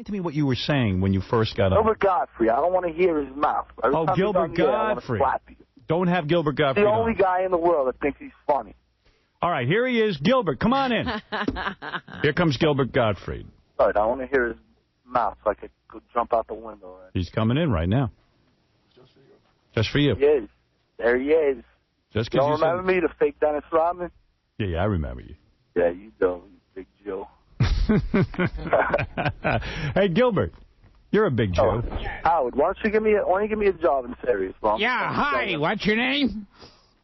Explain to me what you were saying when you first got on. Gilbert Gottfried. I don't want to hear his mouth. Every time Gilbert he's on the air, I want to Gottfried. slap you. Don't have Gilbert Gottfried. The only guy in the world that thinks he's funny. All right, here he is. Gilbert, come on in. Here comes Gilbert Gottfried. All right, I want to hear his mouth so I could go jump out the window. Right? He's coming in right now. Just for you. Just for you. He is. There he is. Just you don't remember me, the fake Dennis Rodman? Yeah, I remember you. Yeah, you don't, you big Joe. Hey, Gilbert, you're a big Joe. Howard, why don't you give me a job in Sirius? Yeah, hi. What's your name?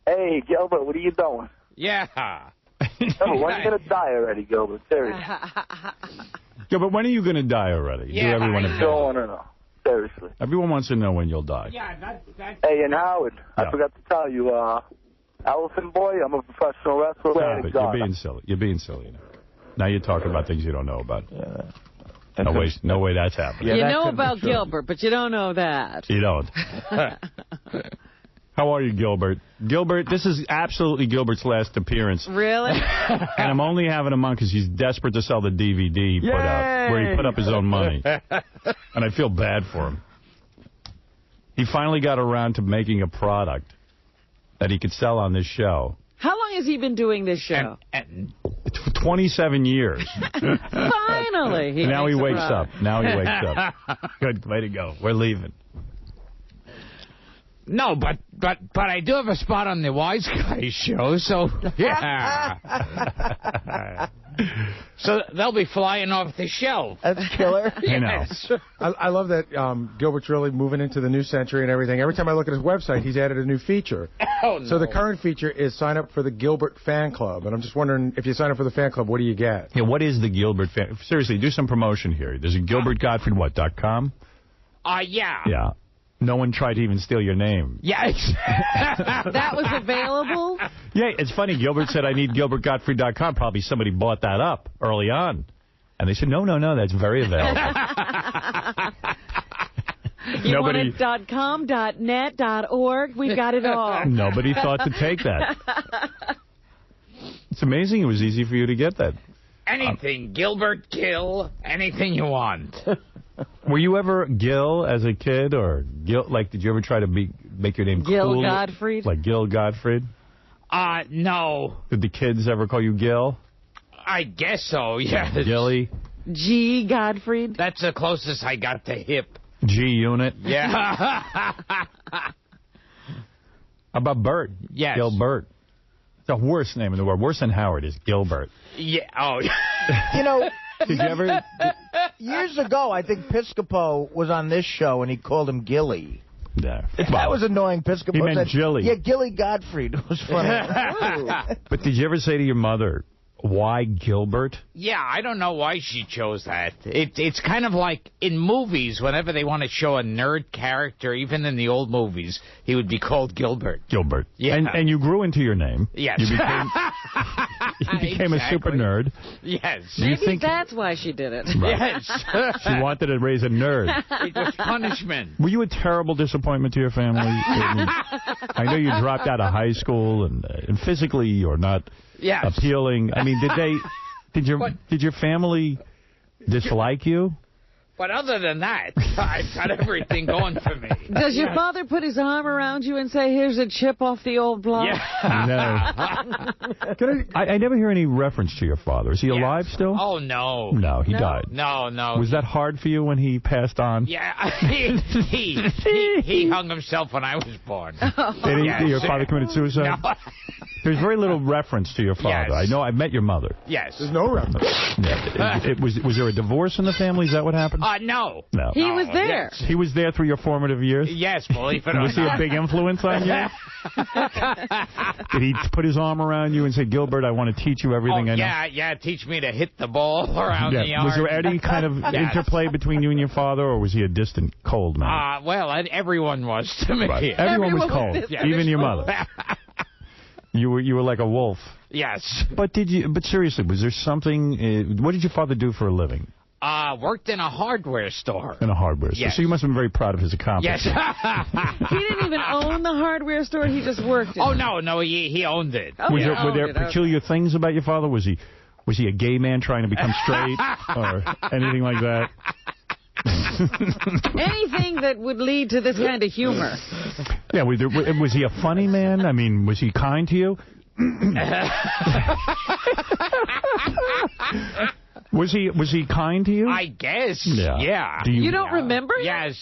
Hey, Gilbert, what are you doing? Yeah. Gilbert, when are you going to die already, Gilbert? Seriously. Gilbert, when are you going to everyone No. Seriously. Everyone wants to know when you'll die. Yeah, Hey, and Howard, I forgot to tell you, Elephant Boy, I'm a professional wrestler. Stop it. You're being silly. You're being silly now. Now you're talking about things you don't know about. No way that's happening. You know about Gilbert, but you don't know that. You don't. How are you, Gilbert? Gilbert, this is absolutely Gilbert's last appearance. Really? And I'm only having him on because he's desperate to sell the DVD he put out, where he put up his own money. And I feel bad for him. He finally got around to making a product that he could sell on this show. How long has he been doing this show? It's for 27 years. Finally. Now he wakes up. Now he wakes up. Good. Way to go. We're leaving. No, but I do have a spot on the Wise Guys show, so yeah. So they'll be flying off the shelf. That's killer. Yes. I love that Gilbert's really moving into the new century and everything. Every time I look at his website, he's added a new feature. Oh, no. So the current feature is sign up for the Gilbert fan club. And I'm just wondering, if you sign up for the fan club, what do you get? Yeah, what is the Gilbert fan? Seriously, do some promotion here. There's a GilbertGottfried.com? Yeah. Yeah. No one tried to even steal your name. Yeah. That was available? Yeah, it's funny. Gilbert said, I need GilbertGottfried.com. Probably somebody bought that up early on. And they said, no, that's very available. You want it .com, .net, .org? We've got it all. Nobody thought to take that. It's amazing it was easy for you to get that. Anything, Gilbert, Gil, anything you want. Were you ever Gil as a kid, or Gil? Like, did you ever try to make your name Gil cool? Gottfried? Like Gil Gottfried? No. Did the kids ever call you Gil? I guess so, yes. Gilly? G. Gottfried? That's the closest I got to hip. G-Unit? Yeah. How about Bert? Yes. Gilbert. The worst name in the world. Worse than Howard is Gilbert. Yeah. Oh, You know... Did you ever... Years ago, I think Piscopo was on this show, and he called him Gilly. Yeah. That was annoying. Piscopo He meant said, Gilly. Yeah, Gilly Gottfried. It was funny. But did you ever say to your mother, why Gilbert? Yeah, I don't know why she chose that. It's kind of like in movies, whenever they want to show a nerd character, even in the old movies, he would be called Gilbert. Gilbert. Yeah. And you grew into your name. Yes. You became a super nerd. Yes. Maybe that's why she did it. Right. Yes. She wanted to raise a nerd. It was punishment. Were you a terrible disappointment to your family? I know you dropped out of high school, and physically you're not appealing. I mean, did your family dislike you? But other than that, I've got everything going for me. Does your father put his arm around you and say, here's a chip off the old block? Yeah. No. I never hear any reference to your father. Is he alive still? Oh, no. No, he died. No. Was that hard for you when he passed on? Yeah. He hung himself when I was born. Your father committed suicide? No. There's very little reference to your father. Yes. I know. I met your mother. Yes. There's no reference. Yeah. Was there a divorce in the family? Is that what happened? No. No. He was there. Yes. He was there through your formative years? Yes, believe it or not. Was he a big influence on you? Did he put his arm around you and say, Gilbert, I want to teach you everything I know? Yeah, teach me to hit the ball around the yard. Was there any kind of interplay between you and your father, or was he a distant, cold man? Well, everyone was to me. Right. Everyone was cold, even your mother. You were like a wolf. Yes. But seriously, was there something? What did your father do for a living? Worked in a hardware store. In a hardware store. Yes. So you must have been very proud of his accomplishment. Yes. He didn't even own the hardware store. He just worked in it. Oh, no, he owned it. Oh, Were there peculiar things about your father? Was he a gay man trying to become straight or anything like that? Anything that would lead to this kind of humor. Yeah, was he a funny man? I mean, was he kind to you? Was he kind to you? I guess. Yeah. You don't remember? Yes.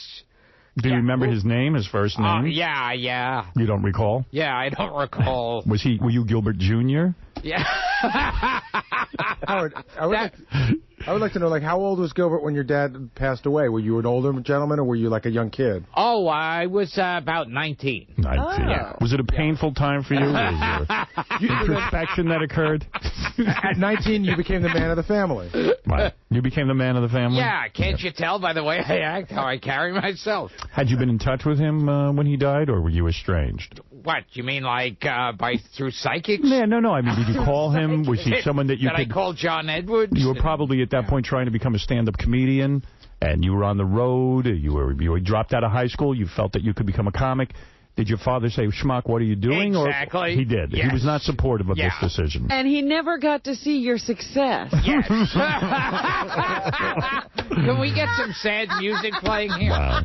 Do you remember his name, his first name? Yeah. You don't recall? Yeah, I don't recall. Were you Gilbert Jr.? Yeah. Howard, I would like to know, like, how old was Gilbert when your dad passed away? Were you an older gentleman, or were you like a young kid? Oh, I was about 19. 19. Yeah. Was it a painful time for you? Was there introspection that occurred? At 19, you became the man of the family. Right. You became the man of the family? Yeah, can't you tell by the way I act, how I carry myself? Had you been in touch with him when he died, or were you estranged? What, you mean like through psychics? Yeah, no. I mean, did you call him? Was he someone that you could... I call John Edwards? You were probably at that point trying to become a stand-up comedian, and you were on the road, you were dropped out of high school, you felt that you could become a comic. Did your father say, Schmuck, what are you doing? Exactly. Or he did. Yes. He was not supportive of this decision. And he never got to see your success. Yes. Can we get some sad music playing here? Wow.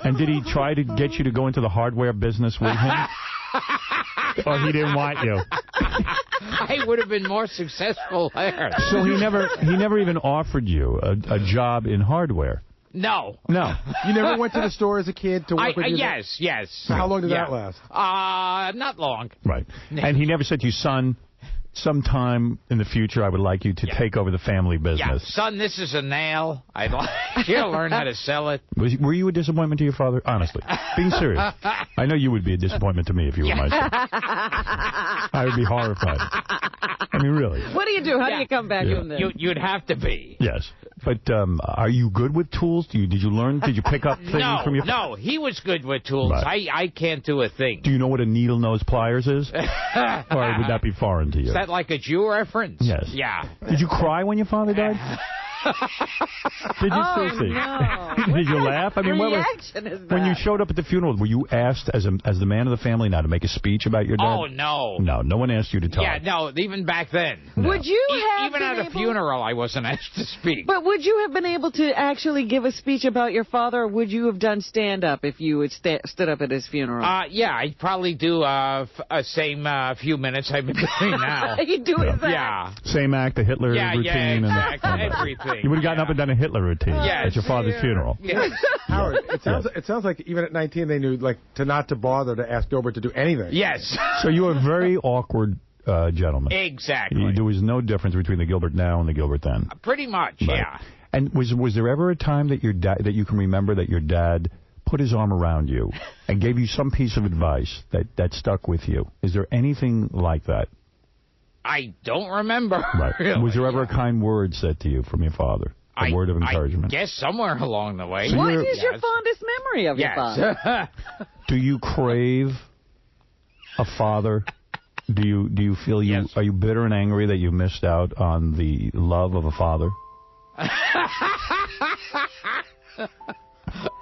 And did he try to get you to go into the hardware business with him? Or he didn't want you? I would have been more successful there. So he never even offered you a job in hardware? No. You never went to the store as a kid to work with you? Yes. So how long did that last? Not long. Right. And he never said to you, son, sometime in the future I would like you to take over the family business. Yeah, son, this is a nail. I'd like you to learn how to sell it. Were you a disappointment to your father? Honestly. Being serious. I know you would be a disappointment to me if you were my son. I would be horrified. I mean, really. What do you do? How do you come back from this? You'd have to be. Yes. But are you good with tools? Did you learn? Did you pick up things from your father? No, he was good with tools. Right. I can't do a thing. Do you know what a needle-nose pliers is? Or would that be foreign to you? Is that like a Jew reference? Yes. Yeah. Did you cry when your father died? Did you seriously? No. Did you laugh? I mean, reaction is that? When you showed up at the funeral, were you asked as the man of the family now to make a speech about your dad? Oh, no. No one asked you to talk. Yeah, no, even back then. No. Would you have even at a funeral, I wasn't asked to speak. But would you have been able to actually give a speech about your father, or would you have done stand-up if you had stood up at his funeral? Yeah, I'd probably do same few minutes I've been doing now. You do it that? Yeah. Same act, the Hitler routine. Yeah, exactly. Everything. You would have gotten up and done a Hitler routine at your father's funeral. Yes. Howard, it sounds like even at 19 they knew not to bother to ask Gilbert to do anything. Yes. So you were a very awkward gentleman. Exactly. There was no difference between the Gilbert now and the Gilbert then. Pretty much, Right. yeah. And was there ever a time that that you can remember that your dad put his arm around you and gave you some piece of advice that stuck with you? Is there anything like that? I don't remember. Right. Really. Was there ever a kind word said to you from your father? A word of encouragement? I guess somewhere along the way. So what is your fondest memory of your father? Do you crave a father? Do you feel are you bitter and angry that you missed out on the love of a father?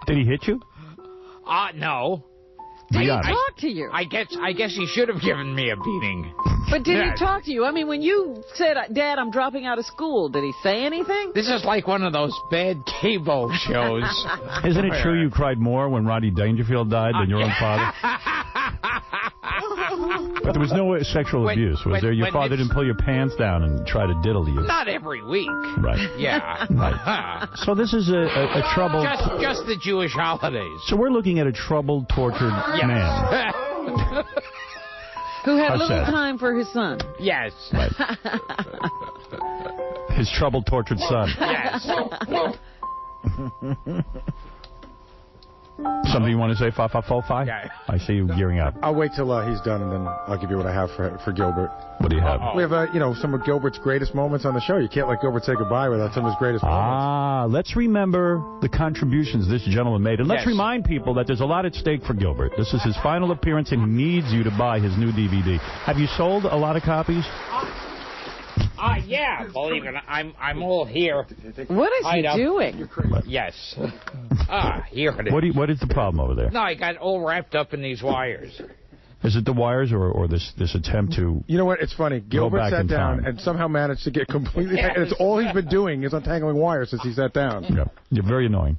Did he hit you? No. Did he talk to you? I guess he should have given me a beating. But did he talk to you? I mean, when you said, Dad, I'm dropping out of school, did he say anything? This is like one of those bad cable shows. Isn't it true you cried more when Rodney Dangerfield died than your own father? But there was no sexual abuse, was there? Your father didn't pull your pants down and try to diddle you. Not every week. Right. Yeah. Right. So this is a troubled... Just the Jewish holidays. So we're looking at a troubled, tortured man. Who had little time for his son. Yes. Right. His troubled, tortured son. Yes. Something you want to say, Fa-Fa-Fo-Fi? Yeah. I see you gearing up. I'll wait till he's done, and then I'll give you what I have for Gilbert. What do you have? We have, some of Gilbert's greatest moments on the show. You can't let Gilbert say goodbye without some of his greatest moments. Let's remember the contributions this gentleman made. And let's remind people that there's a lot at stake for Gilbert. This is his final appearance, and he needs you to buy his new DVD. Have you sold a lot of copies? Yeah, believe it. I'm all here. What is he doing? Yes. Here it is. What is the problem over there? No, I got all wrapped up in these wires. Is it the wires or this attempt to... You know what? It's funny. Gilbert sat down and somehow managed to get completely... And it's all he's been doing is untangling wires since he sat down. Yeah. You're very annoying.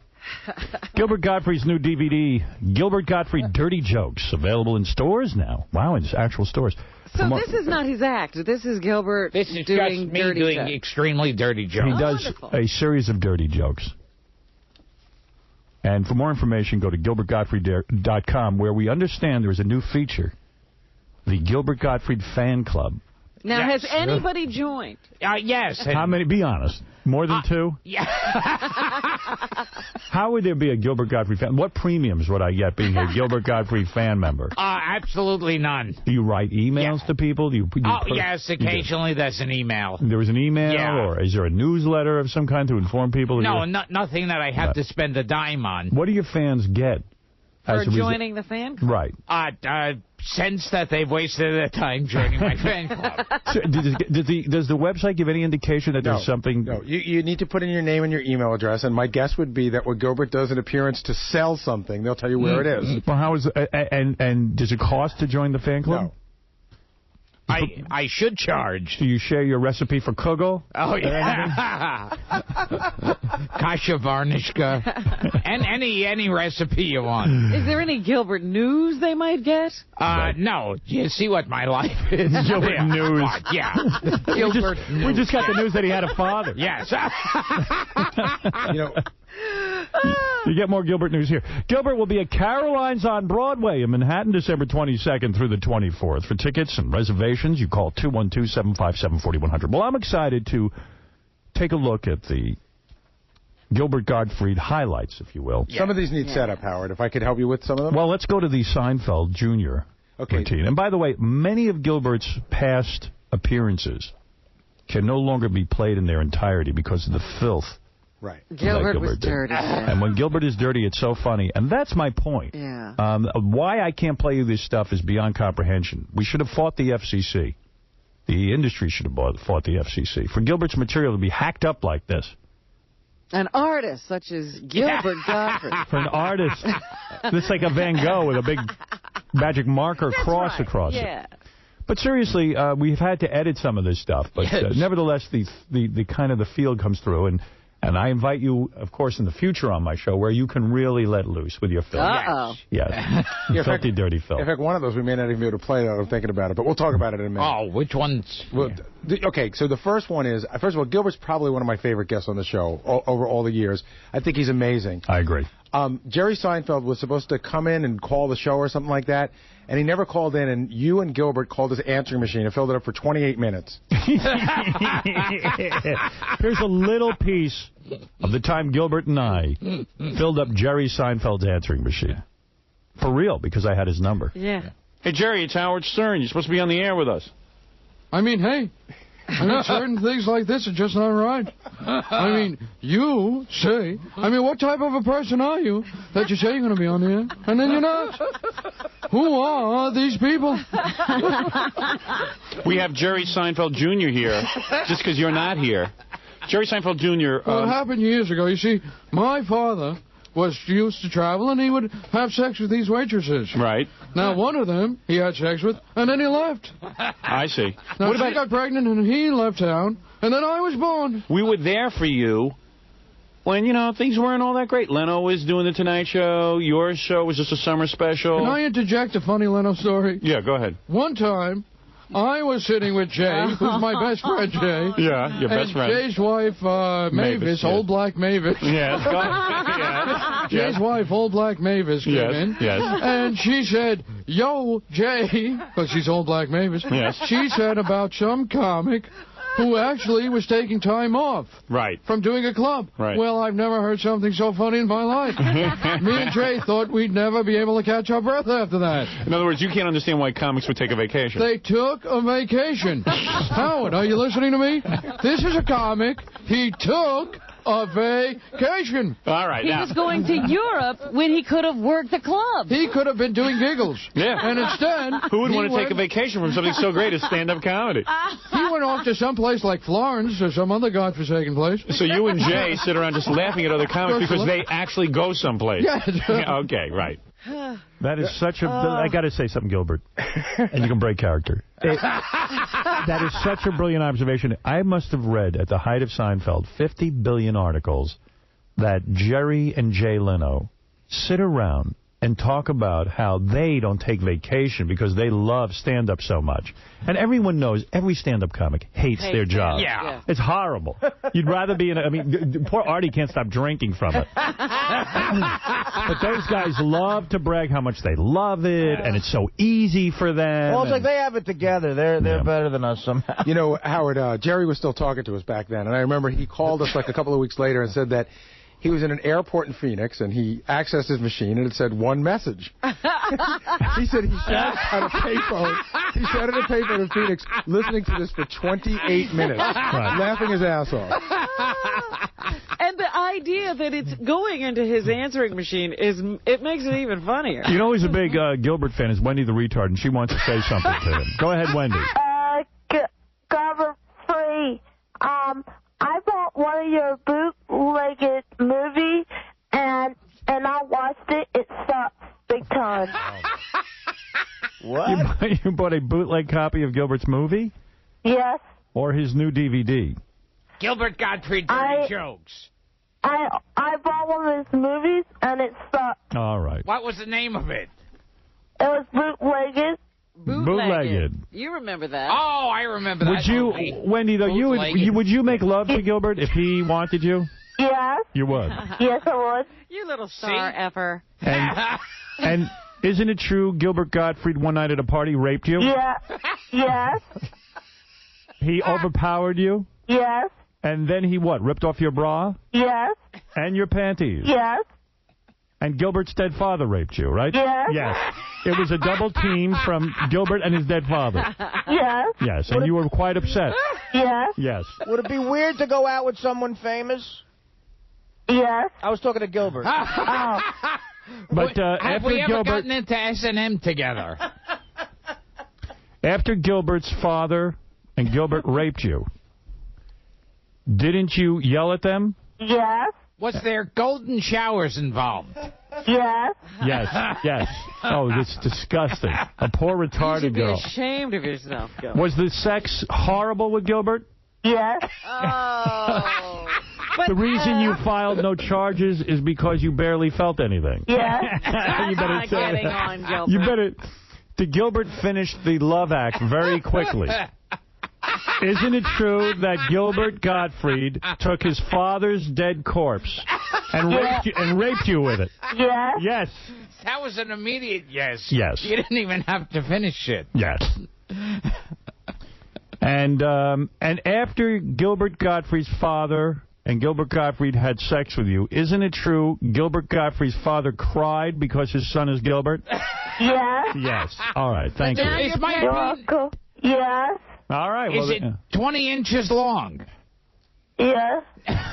Gilbert Gottfried's new DVD, Gilbert Gottfried Dirty Jokes, available in stores now. Wow, in actual stores. So this is not his act. This is Gilbert This is doing just me dirty doing jokes. extremely dirty jokes. He does a series of dirty jokes. And for more information, go to GilbertGottfried.com, where we understand there is a new feature, the Gilbert Gottfried Fan Club. Now, has anybody joined? Yes. How many? Be honest. More than two? Yeah. How would there be a Gilbert Gottfried fan? What premiums would I get being a Gilbert Gottfried fan member? Absolutely none. Do you write emails to people? Yes, occasionally there's an email. There was an email, or is there a newsletter of some kind to inform people? No, nothing that I have to spend a dime on. What do your fans get? For joining the fan club? Right. Sense that they've wasted their time joining my fan club. So, does the website give any indication that there's something? No, you need to put in your name and your email address, and my guess would be that when Gilbert does an appearance to sell something, they'll tell you where it is. Well, how is and does it cost to join the fan club? No. I should charge. Do you share your recipe for kugel? Oh, yeah. Kasha Varnishka. And any recipe you want. Is there any Gilbert news they might get? No. You see what my life is? Gilbert news. Yeah. Gilbert news. We just got the news that he had a father. Yes. You get more Gilbert news here. Gilbert will be at Caroline's on Broadway in Manhattan, December 22nd through the 24th. For tickets and reservations, you call 212-757-4100. Well, I'm excited to take a look at the Gilbert Gottfried highlights, if you will. Yeah. Some of these need setup, Howard, if I could help you with some of them. Well, let's go to the Seinfeld Jr. routine. And by the way, many of Gilbert's past appearances can no longer be played in their entirety because of the filth. Right. Gilbert was dirty. Yeah. And when Gilbert is dirty, it's so funny. And that's my point. Yeah. Why I can't play you this stuff is beyond comprehension. We should have fought the FCC. The industry should have fought the FCC. For Gilbert's material to be hacked up like this. An artist such as Gilbert Gottfried. For an artist, it's like a Van Gogh with a big magic marker cross across it. But seriously, we've had to edit some of this stuff. But nevertheless, the kind of the field comes through. And I invite you, of course, in the future on my show where you can really let loose with your film. Uh-oh. Yes. Filthy, dirty film. In fact, one of those we may not even be able to play that. I'm thinking about it, but we'll talk about it in a minute. Oh, which ones? Well, okay, so the first one is, first of all, Gilbert's probably one of my favorite guests on the show over all the years. I think he's amazing. I agree. Jerry Seinfeld was supposed to come in and call the show or something like that, and he never called in, and you and Gilbert called his answering machine and filled it up for 28 minutes. Here's a little piece of the time Gilbert and I filled up Jerry Seinfeld's answering machine. For real, because I had his number. Yeah. Hey, Jerry, it's Howard Stern. You're supposed to be on the air with us. I mean, hey, certain things like this are just not right. I mean, you say, what type of a person are you that you say you're going to be on the air, and then you're not? Who are these people? We have Jerry Seinfeld Jr. here, just because you're not here. Jerry Seinfeld Jr. Well, it happened years ago. You see, my father was used to travel, and he would have sex with these waitresses. Right. Now, one of them he had sex with, and then he left. I see. Now, she got pregnant, and he left town, and then I was born. We were there for you when, things weren't all that great. Leno was doing The Tonight Show. Your show was just a summer special. Can I interject a funny Leno story? Yeah, go ahead. One time, I was sitting with Jay, who's my best friend, Jay. Yeah, your best friend. Jay's wife, Mavis, Old Black Mavis. Yes. Jay's wife, Old Black Mavis, came in. Yes. And she said, yo, Jay, because she's Old Black Mavis. Yes. She said about some comic who actually was taking time off. Right. From doing a club. Right. Well, I've never heard something so funny in my life. Me and Jay thought we'd never be able to catch our breath after that. In other words, you can't understand why comics would take a vacation. They took a vacation. Howard, are you listening to me? This is a comic. He took a vacation. All right. He was going to Europe when he could have worked the club. He could have been doing giggles. Yeah. And instead... Who would want to take a vacation from something so great as stand-up comedy? He went off to some place like Florence or some other godforsaken place. So you and Jay sit around just laughing at other comics because they actually go someplace. Yes. Yeah, okay, right. That is such a... I got to say something, Gilbert. And you can break character. That is such a brilliant observation. I must have read, at the height of Seinfeld, 50 billion articles that Jerry and Jay Leno sit around and talk about how they don't take vacation because they love stand-up so much. And everyone knows every stand-up comic hates their job. Yeah. It's horrible. You'd rather be in a... I mean, poor Artie can't stop drinking from it. But those guys love to brag how much they love it, and it's so easy for them. Well, it's like they have it together. They're better than us somehow. You know, Howard, Jerry was still talking to us back then, and I remember he called us like a couple of weeks later and said that he was in an airport in Phoenix, and he accessed his machine, and it said one message. He said he sat at a payphone. He sat at a payphone in Phoenix listening to this for 28 minutes, laughing his ass off. And the idea that it's going into his answering machine, it makes it even funnier. You know who's a big Gilbert fan is Wendy the Retard, and she wants to say something to him. Go ahead, Wendy. Godfrey, I bought one of your bootlegged movies, and I watched it. It sucks big time. What? You bought a bootleg copy of Gilbert's movie? Yes. Or his new DVD? Gilbert Gottfried dirty jokes. I bought one of his movies, and it sucked. All right. What was the name of it? It was bootlegged. Bootlegged. You remember that. Oh, I remember that. Would you, Wendy, though, would you make love to Gilbert if he wanted you? Yes. You would? Yes, I would. You little star effer. And isn't it true Gilbert Gottfried one night at a party raped you? Yeah. Yes. He overpowered you? Yes. And then he what, ripped off your bra? Yes. And your panties? Yes. And Gilbert's dead father raped you, right? Yes. Yes. It was a double team from Gilbert and his dead father. Yes. Yes, and you were quite upset. Yes. Yes. Would it be weird to go out with someone famous? Yes. I was talking to Gilbert. Oh. But have after we ever Gilbert, gotten into S&M together? after Gilbert's father and Gilbert raped you, didn't you yell at them? Yes. Was there golden showers involved? Yes. Yes, yes. Oh, that's disgusting. A poor retarded You girl. should be ashamed of yourself, Gilbert. Was the sex horrible with Gilbert? Yes. Oh. The reason you filed no charges is because you barely felt anything. Yes. You better say Getting that. on, Gilbert. You better. Gilbert finished the love act very quickly. Isn't it true that Gilbert Gottfried took his father's dead corpse and raped you with it? Yes. Yes. That was an immediate yes. Yes. You didn't even have to finish it. Yes. And after Gilbert Gottfried's father and Gilbert Gottfried had sex with you, isn't it true Gilbert Gottfried's father cried because his son is Gilbert? Yes. Yes. All right. Thank you. Is my You're welcome. Yes. All right. Well, Is it 20 inches long? Yes.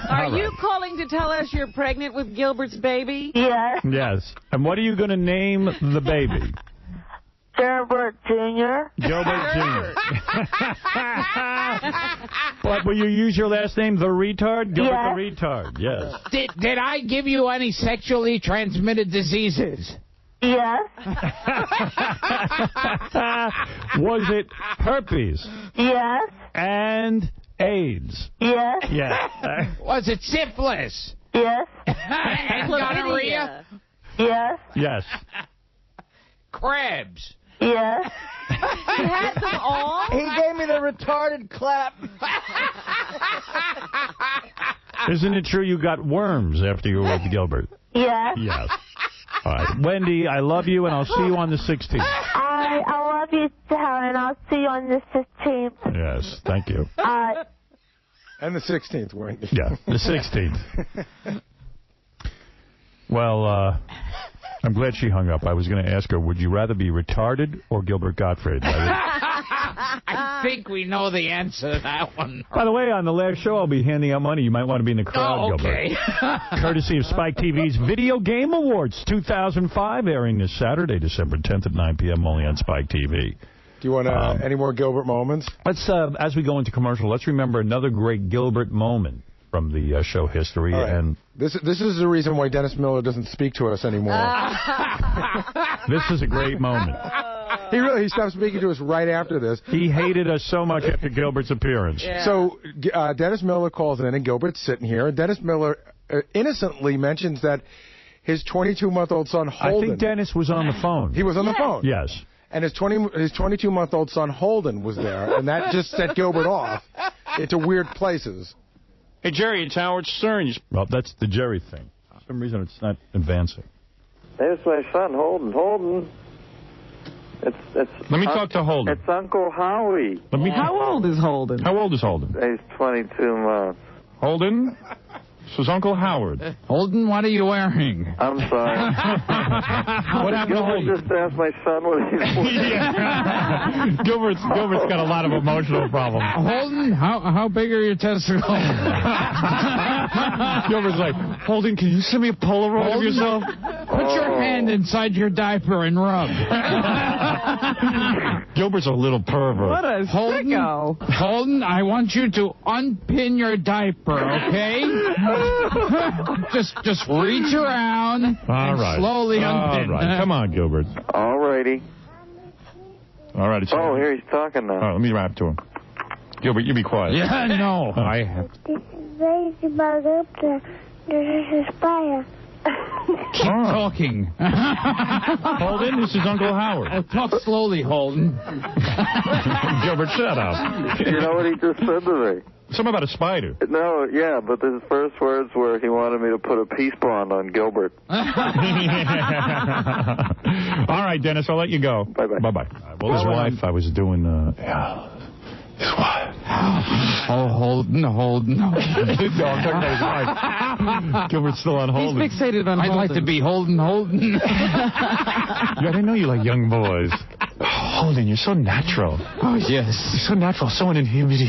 Are you calling to tell us you're pregnant with Gilbert's baby? Yes. Yes. And what are you going to name the baby? Gilbert Jr. Gilbert Jr. But will you use your last name, the retard? Gilbert Yes. the retard, yes. Did I give you any sexually transmitted diseases? Yes. Was it herpes Yes. and AIDS? Yes. Yes. Was it syphilis? Yes. And gonorrhea? Yes. Yes. Crabs? Yes. He had them all? He gave me the retarded clap. Isn't it true you got worms after you were with Gilbert? Yes. Yes. All right. Wendy, I love you, and I'll see you on the 16th. I love you, Helen. I'll see you on the 15th. Yes. Thank you. And the 16th, Wendy. Yeah, the 16th. Well, I'm glad she hung up. I was going to ask her, would you rather be retarded or Gilbert Gottfried? I I think we know the answer to that one. By the way, on the last show, I'll be handing out money. You might want to be in the crowd, okay. Gilbert. Courtesy of Spike TV's Video Game Awards 2005, airing this Saturday, December 10th at 9 p.m. only on Spike TV. Do you want any more Gilbert moments? Let's, as we go into commercial, let's remember another great Gilbert moment from the show history. Right. And this is the reason why Dennis Miller doesn't speak to us anymore. This is a great moment. He stopped speaking to us right after this. He hated us so much after Gilbert's appearance. Yeah. So Dennis Miller calls in, and Gilbert's sitting here. And Dennis Miller innocently mentions that his 22-month-old son, Holden... I think Dennis was on the phone. He was on the phone? Yes. And his 22-month-old son, Holden, was there. And that just set Gilbert off into weird places. Hey, Jerry, it's Howard Stern. Well, that's the Jerry thing. For some reason, it's not advancing. There's my son, Holden. Holden. Let me talk to Holden. It's Uncle Howie. How old is Holden? How old is Holden? He's 22 months. Holden? This is Uncle Howard. Holden, what are you wearing? I'm sorry. What happened to Holden? Just asked my son what he's wearing. Gilbert's got a lot of emotional problems. Holden, how big are your testicles? Gilbert's like, Holden, can you send me a Polaroid of yourself? Put your hand inside your diaper and rub. Gilbert's a little pervert. What a sicko. Holden, I want you to unpin your diaper, okay? just reach around and slowly unpin. All right. Come on, Gilbert. All righty. All right. Here he's talking now. All right, let me rap to him. Gilbert, you be quiet. Yeah, no. This is Ladybug up there. This is Fire. Keep talking. Holden, this is Uncle Howard. Talk slowly, Holden. Gilbert, shut up. You know what he just said to me? Something about a spider. No, yeah, but his first words were he wanted me to put a peace bond on Gilbert. All right, Dennis, I'll let you go. Bye-bye. Bye-bye. Well, his wife, I was doing... his wife. Oh, Holden. No, I'm talking about his wife. Gilbert's still on Holden. He's fixated on I'd Holden. like to be Holden. I didn't know you like young boys. Holden, you're so natural. Oh, yes. You're so natural, so uninhibited.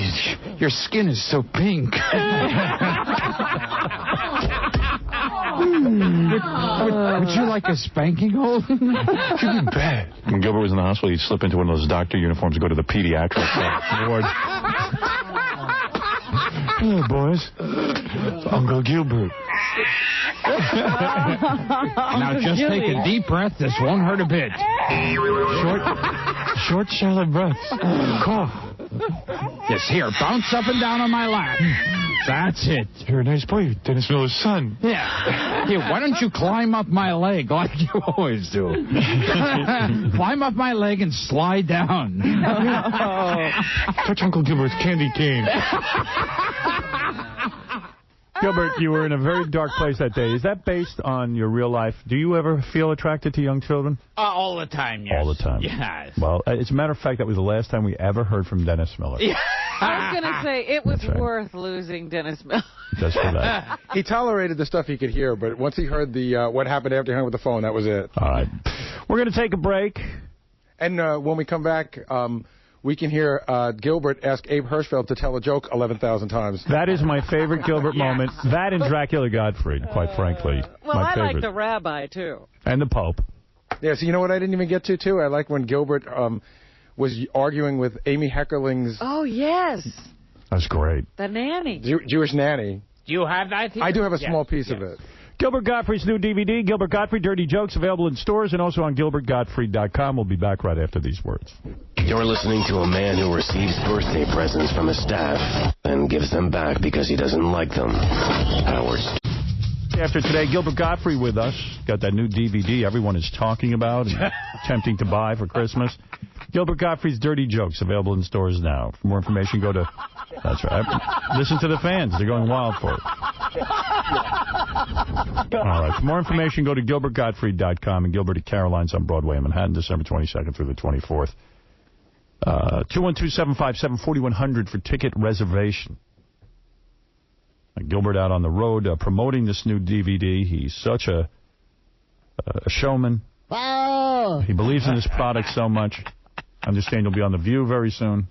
Your skin is so pink. Would you like a spanking, Holden? You'd be bad. When Gilbert was in the hospital, he'd slip into one of those doctor uniforms and go to the pediatric ward. Hello, boys. It's Uncle Gilbert. Now just take a deep breath. This won't hurt a bit. Short, shallow breaths. Cough. Yes, here, bounce up and down on my lap. That's it. You're a nice boy, Dennis Miller's son. Yeah. Here, why don't you climb up my leg like you always do? Climb up my leg and slide down. Touch Uncle Gilbert's candy cane. Gilbert, you were in a very dark place that day. Is that based on your real life? Do you ever feel attracted to young children? All the time, yes. All the time. Yes. Well, as a matter of fact, that was the last time we ever heard from Dennis Miller. Yeah. I was going to say, it was That's right. worth losing Dennis Miller. Just for that. He tolerated the stuff he could hear, but once he heard the what happened after he hung up the phone, that was it. All right. We're going to take a break. And when we come back, we can hear Gilbert ask Abe Hirschfeld to tell a joke 11,000 times. That is my favorite Gilbert moment. That and Dracula Gottfried, quite frankly. Well, my I favorite. like the rabbi, too. And the Pope. Yeah, so you know what I didn't even get to, too? I like when Gilbert was arguing with Amy Heckerling's... Oh, yes. That's great. The nanny. Jewish nanny. Do you have that here? I do have a small piece of it. Gilbert Gottfried's new DVD, Gilbert Gottfried, Dirty Jokes, available in stores and also on GilbertGottfried.com. We'll be back right after these words. You're listening to a man who receives birthday presents from his staff and gives them back because he doesn't like them. Howard. After today, Gilbert Gottfried with us. Got that new DVD everyone is talking about and attempting to buy for Christmas. Gilbert Gottfried's Dirty Jokes, available in stores now. For more information, go to... That's right. Listen to the fans. They're going wild for it. All right. For more information, go to GilbertGottfried.com and Gilbert at Caroline's on Broadway in Manhattan, December 22nd through the 24th. 212-757-4100 for ticket reservation. Gilbert out on the road promoting this new DVD. He's such a showman. Oh. He believes in this product so much. I understand you'll be on The View very soon.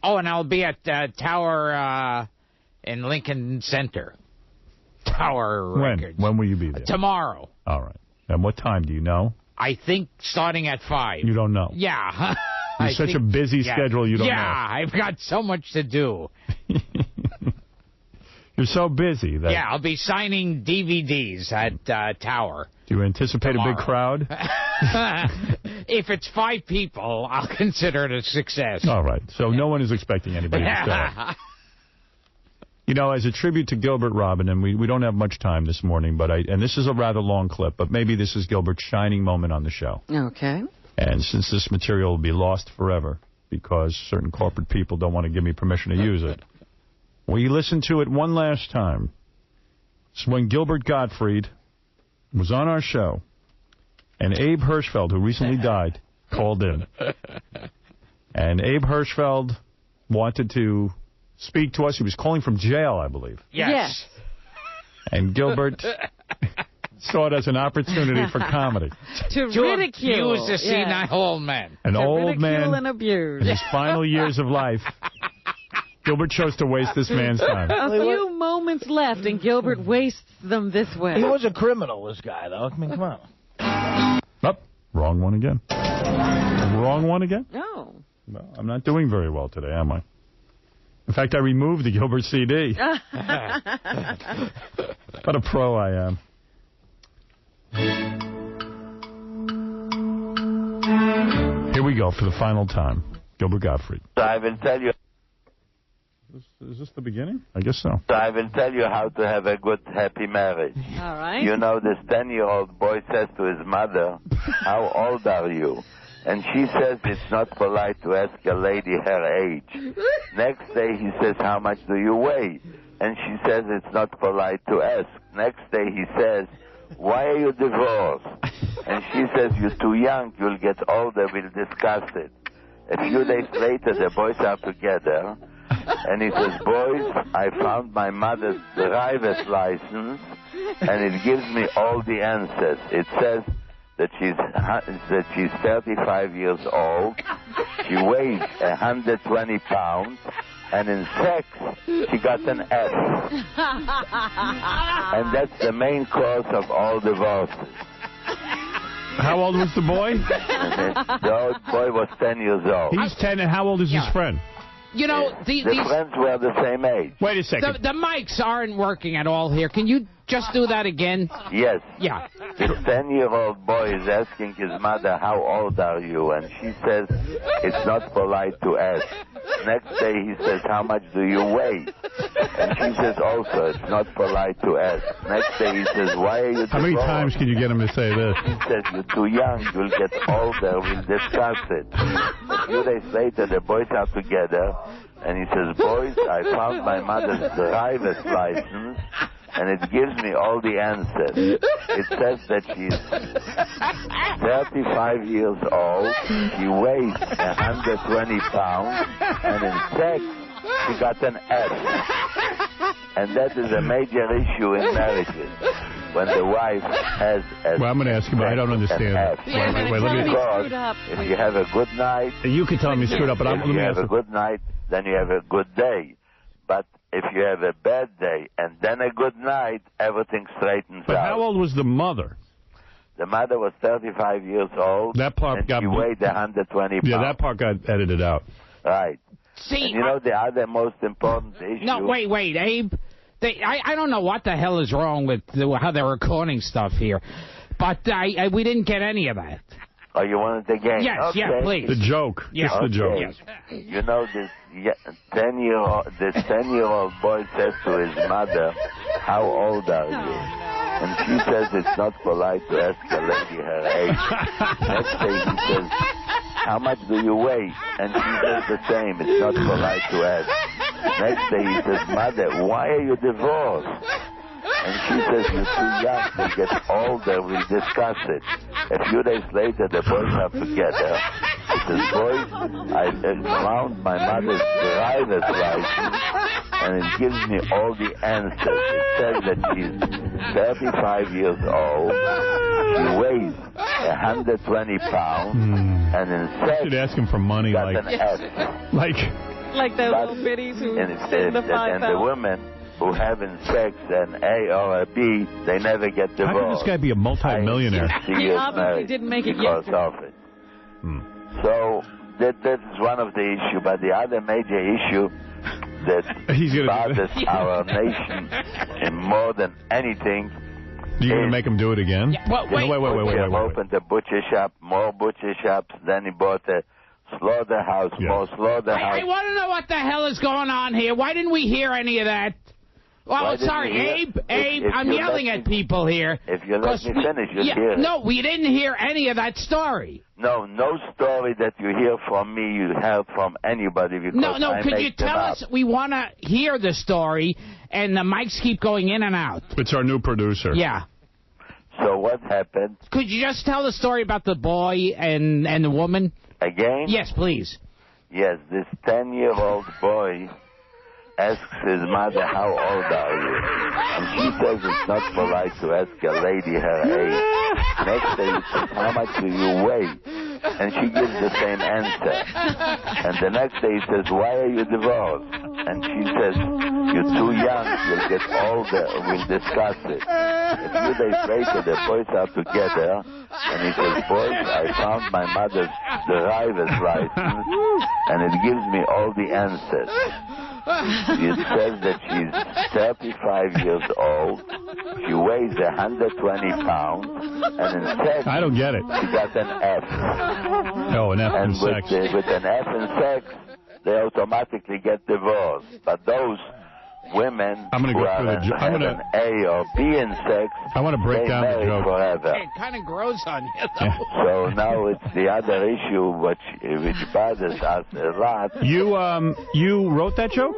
Oh, and I'll be at Tower in Lincoln Center. Tower Records. When will you be there? Tomorrow. All right. And what time, do you know? I think starting at 5. You don't know? Yeah. You're such a busy schedule, you don't know. Yeah, I've got so much to do. You're so busy. That I'll be signing DVDs at Tower. Do you anticipate tomorrow. a big crowd? If it's 5 people, I'll consider it a success. All right. So no one is expecting anybody to show up. You know, as a tribute to Gilbert, Robin, and we don't have much time this morning, and this is a rather long clip, but maybe this is Gilbert's shining moment on the show. Okay. And since this material will be lost forever because certain corporate people don't want to give me permission to use it, we listened to it one last time. It's when Gilbert Gottfried was on our show, and Abe Hirschfeld, who recently died, called in. And Abe Hirschfeld wanted to speak to us. He was calling from jail, I believe. Yes. And Gilbert saw it as an opportunity for comedy. To ridicule. Use a senile old man. An old man and abuse. in his final years of life. Gilbert chose to waste this man's time. A few moments left, and Gilbert wastes them this way. He was a criminal, this guy, though. I mean, come on. Oh, wrong one again. Wrong one again? No. No, I'm not doing very well today, am I? In fact, I removed the Gilbert CD. What a pro I am. Here we go for the final time. Gilbert Gottfried. I will tell you. Is this the beginning? I guess so. I will tell you how to have a good, happy marriage. All right. You know, this 10-year-old boy says to his mother, "How old are you?" And she says it's not polite to ask a lady her age. Next day he says, "How much do you weigh?" And she says it's not polite to ask. Next day he says, "Why are you divorced?" And she says, "You're too young, you'll get older, we'll discuss it." A few days later the boys are together. And he says, "Boys, I found my mother's driver's license, and it gives me all the answers. It says that she's 35 years old, she weighs 120 pounds, and in sex, she got an F. And that's the main cause of all divorces." How old was the boy? The old boy was 10 years old. He's 10, and how old is his friend? You know, the friends were the same age. Wait a second. The mics aren't working at all here. Can you just do that again? Yes. Yeah. This 10-year-old boy is asking his mother, "How old are you?" And she says, "It's not polite to ask." Next day he says, "How much do you weigh?" And she says also, "It's not polite to ask." Next day he says, "Why are you divorced?" How many times can you get him to say this? He says, "You're too young, you'll get older, we'll discuss it." A few days later the boys are together, and he says, "Boys, I found my mother's driver's license, and it gives me all the answers. It says that she's 35 years old, she weighs 120 pounds, and in sex, she got an F. And that is a major issue in marriages, when the wife has a Well, I'm going to ask him, but I don't understand that. Wait, let me... Because if you have a good night... You can tell me screwed up, but let If you me have ask a good night, then you have a good day. But if you have a bad day and then a good night, everything straightens But out. how old was the mother? The mother was 35 years old. That part and got... she weighed 120 pounds. Yeah, that part got edited out. Right. See, and you know the other most important issue... No, wait, Abe. I don't know what the hell is wrong with how they're recording stuff here, but we didn't get any of that. Oh, you wanted the game? Yes, okay. yeah, please. The joke. Yeah. Just the joke. Yes. You know, this 10-year-old boy says to his mother, "How old are you?" And she says it's not polite to ask a lady her age. Next day he says, "How much do you weigh?" And she says the same. It's not polite to ask. Next day he says, "Mother, why are you divorced?" And she says, "You're too young, we'll get older, we'll discuss it." A few days later, the boys are together. He says, "Boys, I found my mother's driver's license, and it gives me all the answers. It says that she's 35 years old, she weighs 120 pounds, and in sex, You should ask him for money, got like... an F." Like, Like the little biddies who send the 5,000. And the women who having sex, an A or a B, they never get divorced. How can this guy be a multi-millionaire? He obviously didn't make it yet. Because of it. So that is one of the issues. But the other major issue that bothers our nation and more than anything. You're going to make him do it again? Yeah, well, wait. He opened a butcher shop, more butcher shops. Then he bought a slaughterhouse, more slaughterhouse. I want to know what the hell is going on here. Why didn't we hear any of that? Well, sorry, Abe, I'm yelling at people here. If you let me finish, you'll hear it. No, we didn't hear any of that story. No story that you hear from me, you have from anybody. Because No, could you tell us? We want to hear the story, and the mics keep going in and out. It's our new producer. Yeah. So what happened? Could you just tell the story about the boy and the woman? Again? Yes, please. Yes, this 10-year-old boy asks his mother, how old are you? And she says it's not polite to ask a lady her age. Next day he says, how much do you weigh? And she gives the same answer. And the next day he says, why are you divorced? And she says, you're too young, you'll get older, we'll discuss it. A few days later, the boys are together, and he says, boys, I found my mother's driver's license, and it gives me all the answers. It says that she's 35 years old, she weighs 120 pounds, and in sex, I don't get it. She got an F. Oh, an F in sex. And with an F in sex, they automatically get divorced. But those women I'm gonna who go through have an A or B in sex, I want to break down the joke. Forever. It kind of grows on you, though. So now it's the other issue which bothers us a lot. You wrote that joke?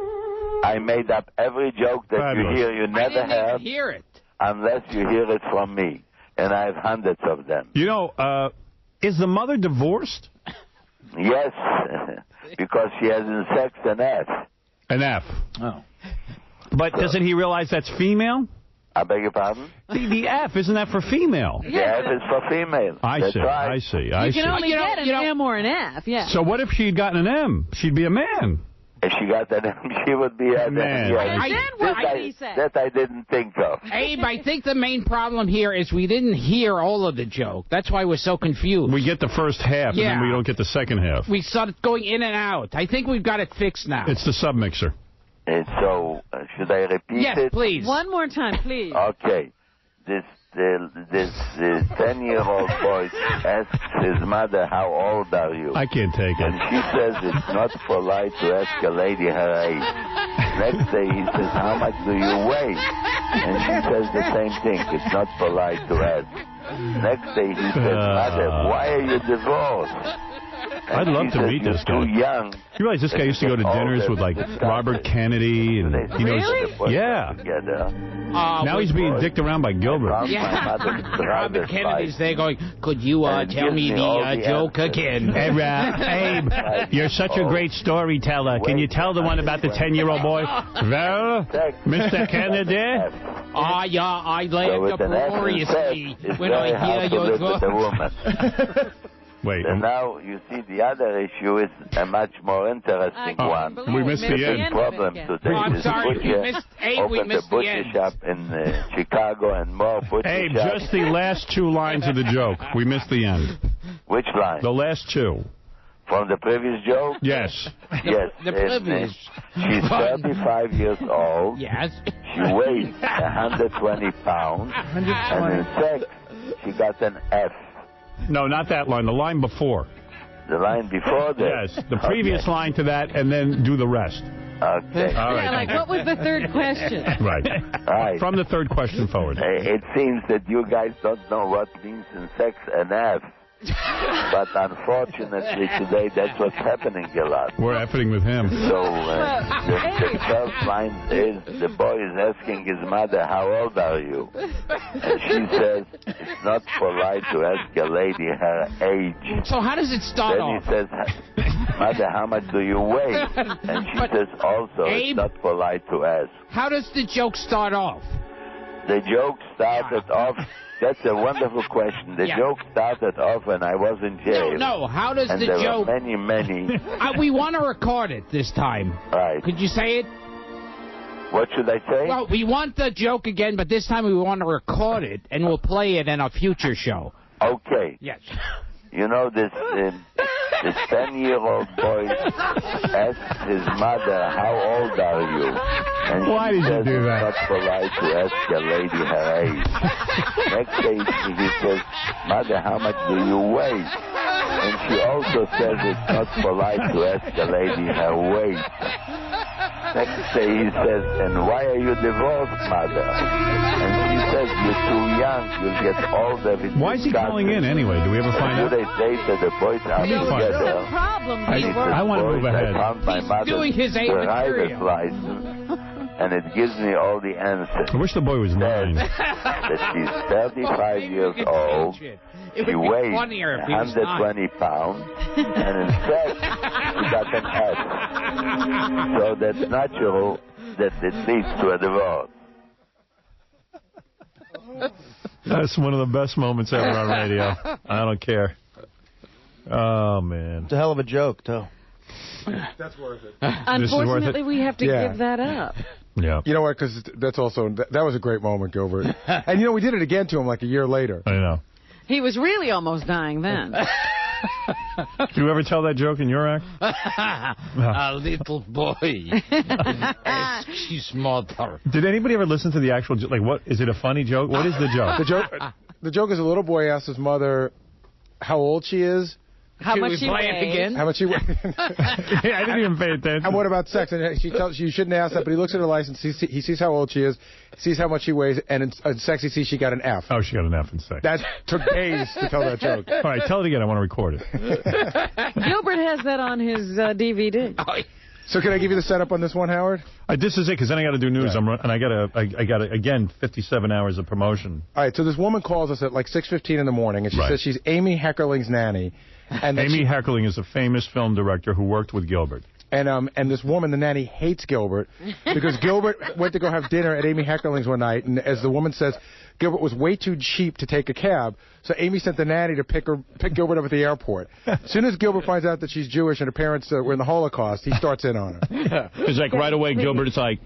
I made up every joke that you hear. You never I didn't have. even hear it. Unless you hear it from me. And I have hundreds of them. You know, is the mother divorced? Yes, because she has in sex an F. An F. Oh. But doesn't he realize that's female? I beg your pardon? The F, isn't that for female? The F is for female. I see. You can only get an M or an F, yeah. So what if she'd gotten an M? She'd be a man. If she got that M, she would be a man. That I didn't think of. Abe, I think the main problem here is we didn't hear all of the joke. That's why we're so confused. We get the first half, and then we don't get the second half. We started going in and out. I think we've got it fixed now. It's the submixer. So, should I repeat it? Yes, please. One more time, please. Okay. This 10-year-old boy asks his mother, how old are you? I can't take it. And she says it's not polite to ask a lady her age. Next day he says, how much do you weigh? And she says the same thing. It's not polite to ask. Next day he says, mother, why are you divorced? I'd love to meet this guy. Too young. You realize this guy used to go to dinners with, like, Robert Kennedy, and he knows... Really? Yeah. Now he's being dicked around by Gilbert. Yeah. Robert Kennedy's there going, could you tell me the joke again? Abe, you're such a great storyteller. Can you tell the one about the 10-year-old boy? Well, Mr. Kennedy? Yeah, I laughed uproariously when I hear your joke. Wait. And now, you see, the other issue is a much more interesting one. We missed the end. Problem today. I'm sorry, we missed the butcher shop in Chicago and more butcher Abe, shops. just the last two lines of the joke. We missed the end. Which line? The last two. From the previous joke? Yes. Yes. The previous. She's 35 years old. Yes. She weighs 120 pounds. And in sex, she got an F. No, not that line. The line before. The line before that? Yes. The previous line to that, and then do the rest. Okay. All right. Yeah, like, what was the third question? Right. Right. From the third question forward. It seems that you guys don't know what means in sex an F. But unfortunately today that's what's happening a lot. We're effing with him. So the first line is the boy is asking his mother, how old are you? And she says it's not polite to ask a lady her age. So how does it start off? Then he says, mother, how much do you weigh? And she says also, Abe, it's not polite to ask. How does the joke start off? The joke started off. That's a wonderful question. The joke started off when I was in jail. No, how does the joke... There were many. We want to record it this time. Right. Could you say it? What should I say? Well, we want the joke again, but this time we want to record it, and we'll play it in a future show. Okay. Yes. You know, this 10-year-old boy asked his mother, how old are you? And why did you do that? It's not polite to ask a lady her age. Next day he says, Mother, how much do you weigh? And she also says it's not polite to ask a lady her weight. Next day he says, and why are you divorced, Mother? And she says, you're too young, you'll get older. Why is he calling in anyway? Do we ever find out? 2 days later, the boys are together. I want to move ahead. I found my mother's driver's license, and it gives me all the answers. I wish the boy was 9. That she's 35 years old. She weighs 120 pounds, and instead she got an F. So that's natural that it leads to a divorce. That's one of the best moments ever on radio. I don't care. Oh, man. It's a hell of a joke, too. That's worth it. Unfortunately, we have to give that up. Yeah. You know what? Because that's also that was a great moment, Gilbert. And you know, we did it again to him like a year later. I know. He was really almost dying then. Did you ever tell that joke in your act? A little boy. She's mother. Did anybody ever listen to the actual joke? Like, what is it? A funny joke? What is the joke? The joke is a little boy asks his mother how old she is. How much she weighs. How much she weighs. I didn't even pay attention. And what about sex? And she tells you shouldn't ask that, but he looks at her license, he sees how old she is, sees how much she weighs, and in sex he sees she got an F. Oh, she got an F in sex. That took days to tell that joke. All right, tell it again. I want to record it. Gilbert has that on his DVD. So can I give you the setup on this one, Howard? This is it, because then I got to do news. Right. And I got to again 57 hours of promotion. All right. So this woman calls us at like 6:15 in the morning, and she says she's Amy Heckerling's nanny. And Amy Heckerling is a famous film director who worked with Gilbert. And this woman, the nanny, hates Gilbert because Gilbert went to go have dinner at Amy Heckerling's one night, and as the woman says, Gilbert was way too cheap to take a cab, so Amy sent the nanny to pick Gilbert up at the airport. As soon as Gilbert finds out that she's Jewish and her parents were in the Holocaust, he starts in on her. It's like right away, Gilbert's like,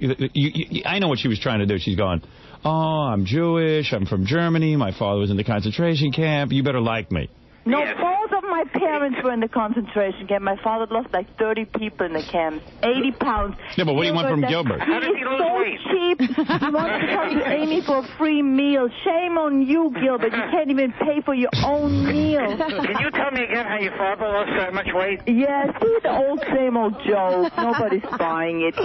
I know what she was trying to do. She's going, oh, I'm Jewish, I'm from Germany, my father was in the concentration camp, you better like me. No, both of my parents were in the concentration camp. My father lost like 30 people in the camp. 80 pounds. Yeah, but what do you want from Gilbert? How did he lose weight? Cheap. He wants to come to Amy for a free meal. Shame on you, Gilbert. You can't even pay for your own meal. Can you tell me again how your father lost that much weight? Yes, see the same old joke. Nobody's buying it.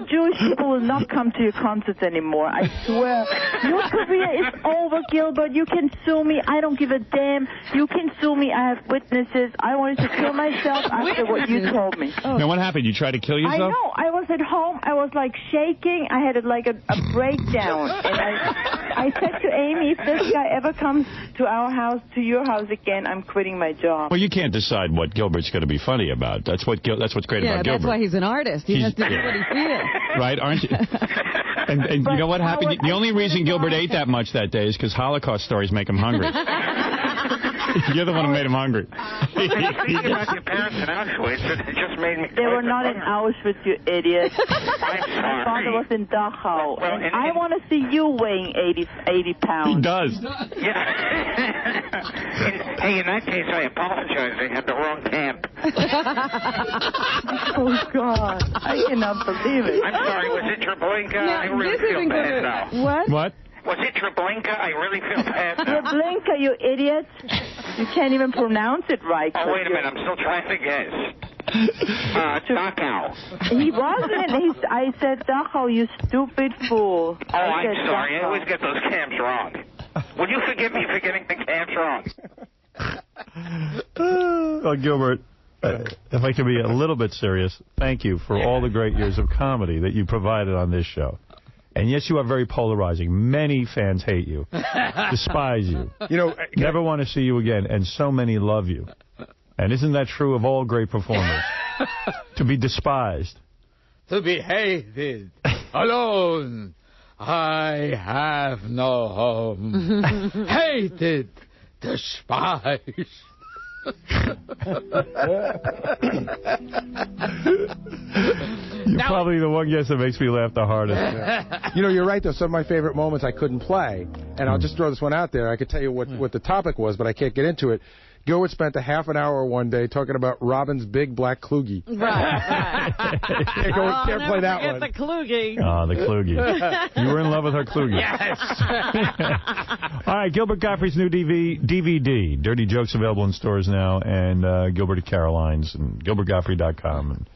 Jewish people will not come to your concerts anymore. I swear. Your career is over, Gilbert. You can sue me. I don't give a damn. You can sue me. I have witnesses. I wanted to kill myself after what you told me. Now, what happened? You tried to kill yourself? I know. I was at home. I was like shaking. I had like a breakdown. And I said to Amy, if this guy ever comes to our house, to your house again, I'm quitting my job. Well, you can't decide what Gilbert's going to be funny about. That's what's great about Gilbert. Yeah, that's why he's an artist. He has to do what he feels. Right, aren't you? And you know what happened? The only reason Gilbert ate that much that day is because Holocaust stories make him hungry. You're the one who made him hungry. Thinking about your parents in Auschwitz, it just made me... They were not in Auschwitz, you idiot. My father was in Dachau. Well, and I want to see you weighing 80 pounds. He does. Yeah. Hey, in that case, I apologize. They had the wrong camp. Oh, God. I cannot believe it. I'm sorry, was it Treblinka? I really feel bad now. What? Was it Treblinka? I really feel bad now. Treblinka, you idiot. You can't even pronounce it right. Oh, wait a minute. I'm still trying to guess. Dachau. He wasn't. I said Dachau, you stupid fool. Oh, I'm sorry. I always get those camps wrong. Will you forgive me for getting the camps wrong? Well, Gilbert, if I can be a little bit serious, thank you for all the great years of comedy that you provided on this show. And yes, you are very polarizing. Many fans hate you, despise you. You know, never want to see you again, and so many love you. And isn't that true of all great performers? To be despised. To be hated. Alone. I have no home. Hated, despised. You're probably the one guest that makes me laugh the hardest. You know, you're right, though. Some of my favorite moments I couldn't play. And I'll just throw this one out there. I could tell you what the topic was, but I can't get into it. Gilbert spent a half an hour one day talking about Robin's big black Kluge. Right. Can't play that one. The Kluge. Oh, the Kluge. You were in love with her Kluge. Yes. All right, Gilbert Gottfried's new DVD, Dirty Jokes, available in stores now, and Gilbert at Caroline's and GilbertGottfried.com. And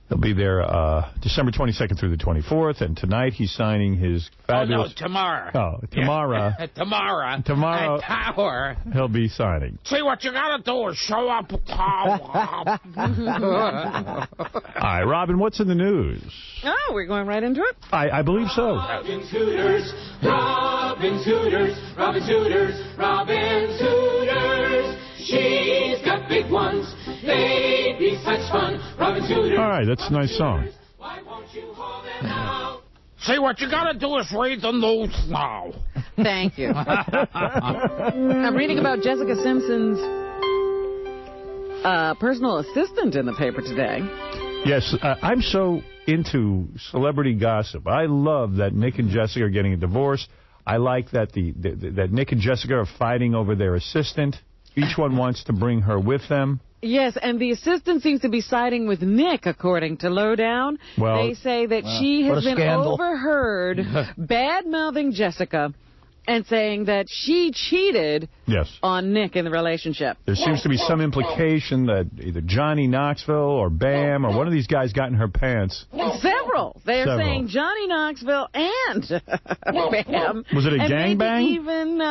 he'll be there December 22nd through the 24th, and tonight he's signing his fabulous... Oh, no, tomorrow. Oh, tomorrow. Yeah. Tomorrow. At Tower. He'll be signing. See, what you gotta do is show up at Tower. All right, Robin, what's in the news? Oh, we're going right into it? I believe so. Robin's Hooters, Robin's Hooters, Robin's Hooters, Robin's Hooters. She's got big ones. They'd be such fun. Robin's Hooters. All right, that's a nice song. Why won't you haul them out? See, what you gotta do is read the news now. Thank you. I'm reading about Jessica Simpson's personal assistant in the paper today. Yes, I'm so into celebrity gossip. I love that Nick and Jessica are getting a divorce. I like that that Nick and Jessica are fighting over their assistant. Each one wants to bring her with them. Yes, and the assistant seems to be siding with Nick, according to Lowdown. Well, they say that she has been scandal. overheard bad-mouthing Jessica and saying that she cheated on Nick in the relationship. There seems to be some implication that either Johnny Knoxville or Bam or one of these guys got in her pants. Several. They're saying Johnny Knoxville and Bam. Was it a gangbang? Even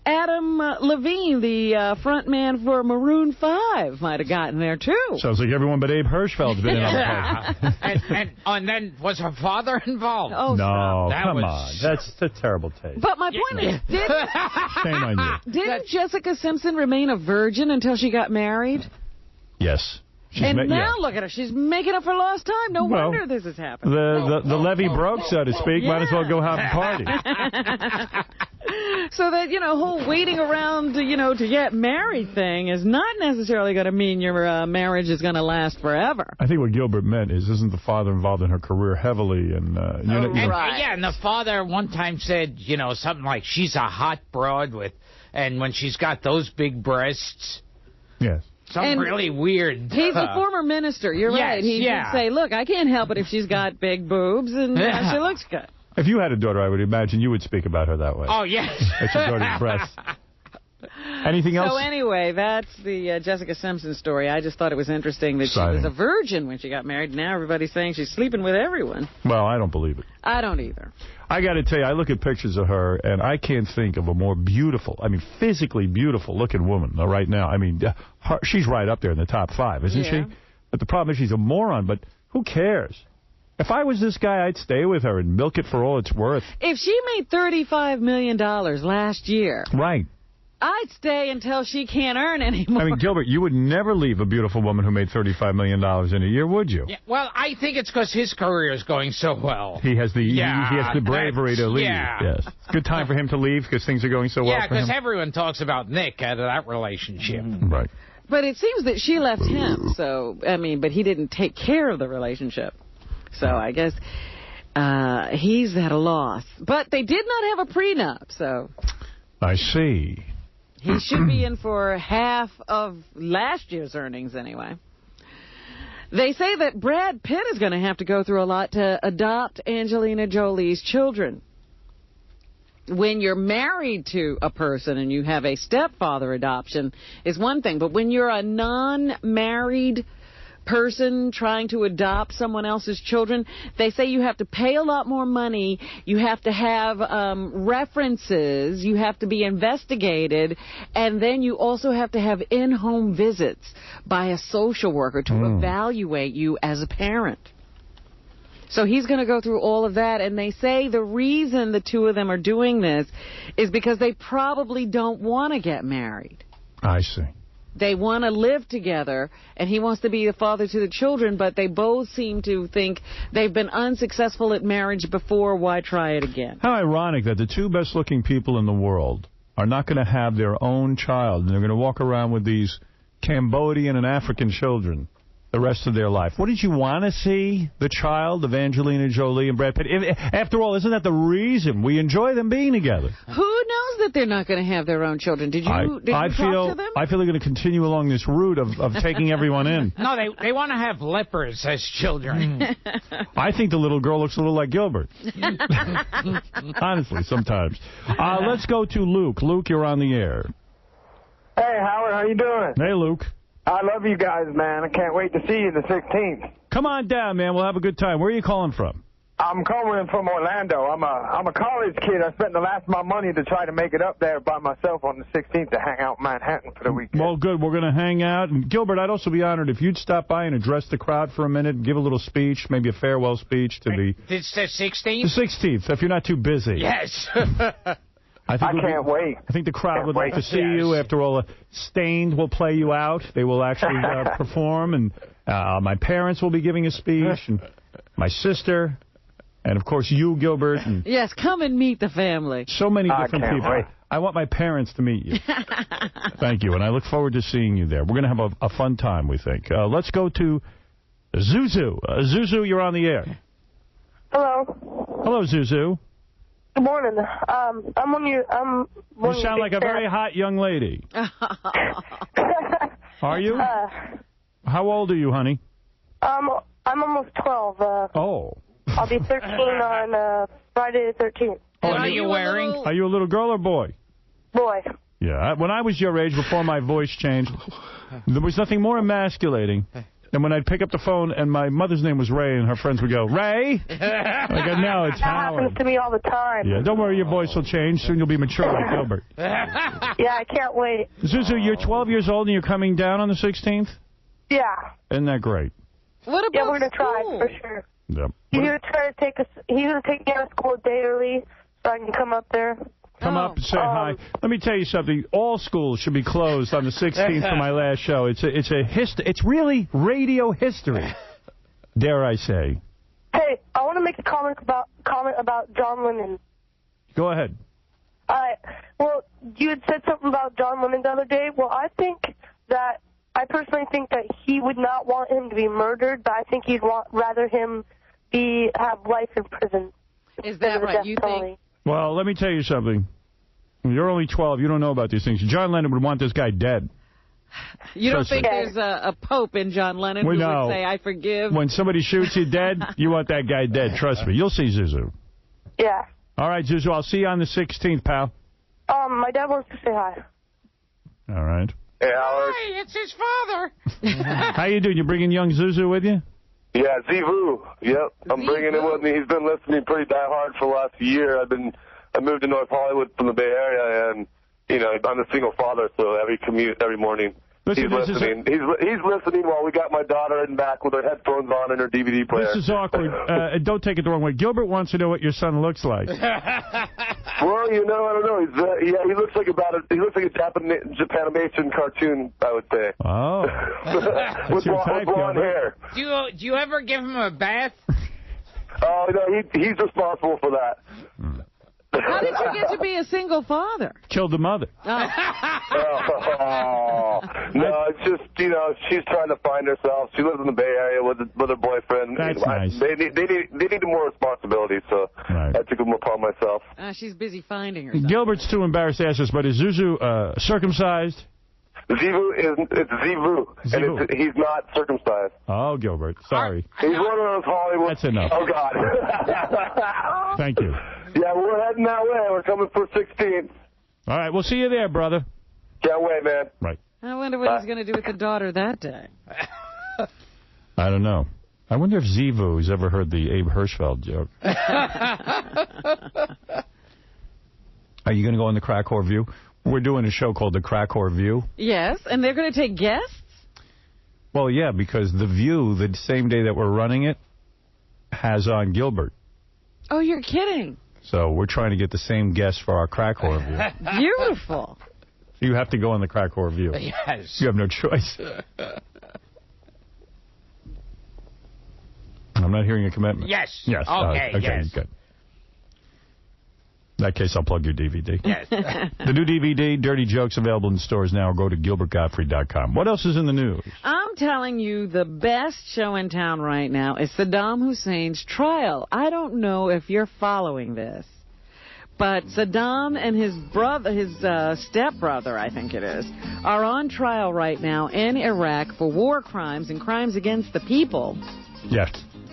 Adam Levine, the front man for Maroon 5, might have gotten there, too. Sounds like everyone but Abe Hirschfeld's been in on the party. and then was her father involved? Oh, no, come on. That's a terrible taste. But my point is, Shame on you. Didn't Jessica Simpson remain a virgin until she got married? Yes. Look at her. She's making up for lost time. No wonder this has happened. The levee broke, so to speak. Might as well go have a party. So that, whole waiting around, to get married thing is not necessarily going to mean your marriage is going to last forever. I think what Gilbert meant is, isn't the father involved in her career heavily? And Yeah, and the father one time said, something like, she's a hot broad and when she's got those big breasts. Yes. Something really weird. He's a former minister. You're right. He did say, look, I can't help it if she's got big boobs and she looks good. If you had a daughter, I would imagine you would speak about her that way. Oh, yes. That's your daughter's breasts. Anything else? So anyway, that's the Jessica Simpson story. I just thought it was interesting that she was a virgin when she got married. Now everybody's saying she's sleeping with everyone. Well, I don't believe it. I don't either. I got to tell you, I look at pictures of her, and I can't think of a more beautiful, physically beautiful-looking woman right now. She's right up there in the top 5, isn't she? But the problem is she's a moron, but who cares? If I was this guy, I'd stay with her and milk it for all it's worth. If she made $35 million last year... Right. I'd stay until she can't earn anymore. Gilbert, you would never leave a beautiful woman who made $35 million in a year, would you? Yeah, well, I think it's because his career is going so well. He has the bravery to leave. Yeah. Yes. Good time for him to leave because things are going so well for him. Yeah, because everyone talks about Nick out of that relationship. Right. But it seems that she left him, but he didn't take care of the relationship. So I guess he's at a loss. But they did not have a prenup, so... I see. He should be in for half of last year's earnings anyway. They say that Brad Pitt is going to have to go through a lot to adopt Angelina Jolie's children. When you're married to a person and you have a stepfather adoption is one thing, but when you're a non-married person trying to adopt someone else's children, they say you have to pay a lot more money, you have to have references, you have to be investigated, and then you also have to have in-home visits by a social worker to evaluate you as a parent. So he's going to go through all of that, and they say the reason the two of them are doing this is because they probably don't want to get married. I see. They want to live together, and he wants to be a father to the children, but they both seem to think they've been unsuccessful at marriage before. Why try it again? How ironic that the two best-looking people in the world are not going to have their own child, and they're going to walk around with these Cambodian and African children the rest of their life. What did you want to see? The child of Angelina Jolie and Brad Pitt? After all, isn't that the reason we enjoy them being together? Who knows that they're not going to have their own children? Did you talk to them? I feel they're going to continue along this route of taking everyone in. No, they want to have lepers as children. I think the little girl looks a little like Gilbert. Honestly, sometimes. Let's go to Luke. Luke, you're on the air. Hey, Howard, how you doing? Hey, Luke. I love you guys, man. I can't wait to see you the 16th. Come on down, man. We'll have a good time. Where are you calling from? I'm calling from Orlando. I'm a college kid. I spent the last of my money to try to make it up there by myself on the 16th to hang out in Manhattan for the weekend. Well, good. We're going to hang out. And Gilbert, I'd also be honored if you'd stop by and address the crowd for a minute, give a little speech, maybe a farewell speech to the... It's the 16th? The 16th, if you're not too busy. Yes. I can't wait. I think the crowd would like to see you. After all, Stained will play you out. They will actually perform, and my parents will be giving a speech, and my sister, and, of course, you, Gilbert. And yes, come and meet the family. So many different people. Wait. I want my parents to meet you. Thank you, and I look forward to seeing you there. We're going to have a fun time, we think. Let's go to Zuzu. Zuzu, you're on the air. Hello. Hello, Zuzu. Good morning. I'm one of your... You sound like a very hot young lady. Are you? How old are you, honey? I'm almost 12. Oh. I'll be 13 on Friday the 13th. Oh, are you wearing? Are you a little girl or boy? Boy. Yeah. When I was your age, before my voice changed, there was nothing more emasculating than when I'd pick up the phone and my mother's name was Ray and her friends would go, Ray? I go, no, it's Howard. That happens to me all the time. Yeah, don't worry, your voice will change. Soon you'll be mature like Gilbert. Yeah, I can't wait. Zuzu, you're 12 years old and you're coming down on the 16th? Yeah. Isn't that great? What about Yeah, we're going to try for sure. Yep. He's going to take me out of school a day early so I can come up there. Come up and say hi. Let me tell you something. All schools should be closed on the 16th for my last show. It's really radio history, dare I say. Hey, I want to make a comment about John Lennon. Go ahead. Well, you had said something about John Lennon the other day. Well, I personally think that he would not want him to be murdered, but I think he'd rather him have life in prison. Is that right? You think? Well, let me tell you something. You're only 12. You don't know about these things. John Lennon would want this guy dead. You don't think there's a pope in John Lennon who would say, I forgive? When somebody shoots you dead, you want that guy dead. Trust me. You'll see Zuzu. Yeah. All right, Zuzu. I'll see you on the 16th, pal. My dad wants to say hi. All right. Hey, Howard. Hey, it's his father. How you doing? You bringing young Zuzu with you? Yeah, Zivu. Yep, I'm bringing him with me. He's been listening pretty diehard for the last year. I moved to North Hollywood from the Bay Area, and I'm a single father, so every commute every morning. He's listening. He's listening while we got my daughter in back with her headphones on and her DVD player. This is awkward. Don't take it the wrong way. Gilbert wants to know what your son looks like. Well, I don't know. He looks like a Japanimation cartoon, I would say. Oh. with blonde hair. Do you ever give him a bath? Oh, no, he's responsible for that. How did you get to be a single father? Killed the mother. No, it's just, she's trying to find herself. She lives in the Bay Area with her boyfriend. That's nice. They need more responsibility, so I took them upon myself. She's busy finding herself. Gilbert's too embarrassed to ask us, but is Zuzu circumcised? It's Zivu, and he's not circumcised. Oh, Gilbert, sorry. He's one of those Hollywood... That's enough. Oh, God. Thank you. Yeah, we're heading that way. We're coming for 16. All right, we'll see you there, brother. Can't wait, man. Right. I wonder what he's going to do with the daughter that day. I don't know. I wonder if Zivu's ever heard the Abe Hirschfeld joke. Are you going to go on the Crack Whore View? We're doing a show called The Crack Whore View. Yes, and they're going to take guests? Well, yeah, because The View, the same day that we're running it, has on Gilbert. Oh, you're kidding. So we're trying to get the same guests for our Crack Whore View. Beautiful. You have to go on the Crack Whore View. Yes. You have no choice. I'm not hearing a commitment. Yes. Yes. Okay, yes. Good. In that case, I'll plug your DVD. Yes. The new DVD, Dirty Jokes, available in stores now, or go to GilbertGottfried.com. What else is in the news? I'm telling you, the best show in town right now is Saddam Hussein's trial. I don't know if you're following this, but Saddam and his brother, his stepbrother, I think it is, are on trial right now in Iraq for war crimes and crimes against the people. Yes.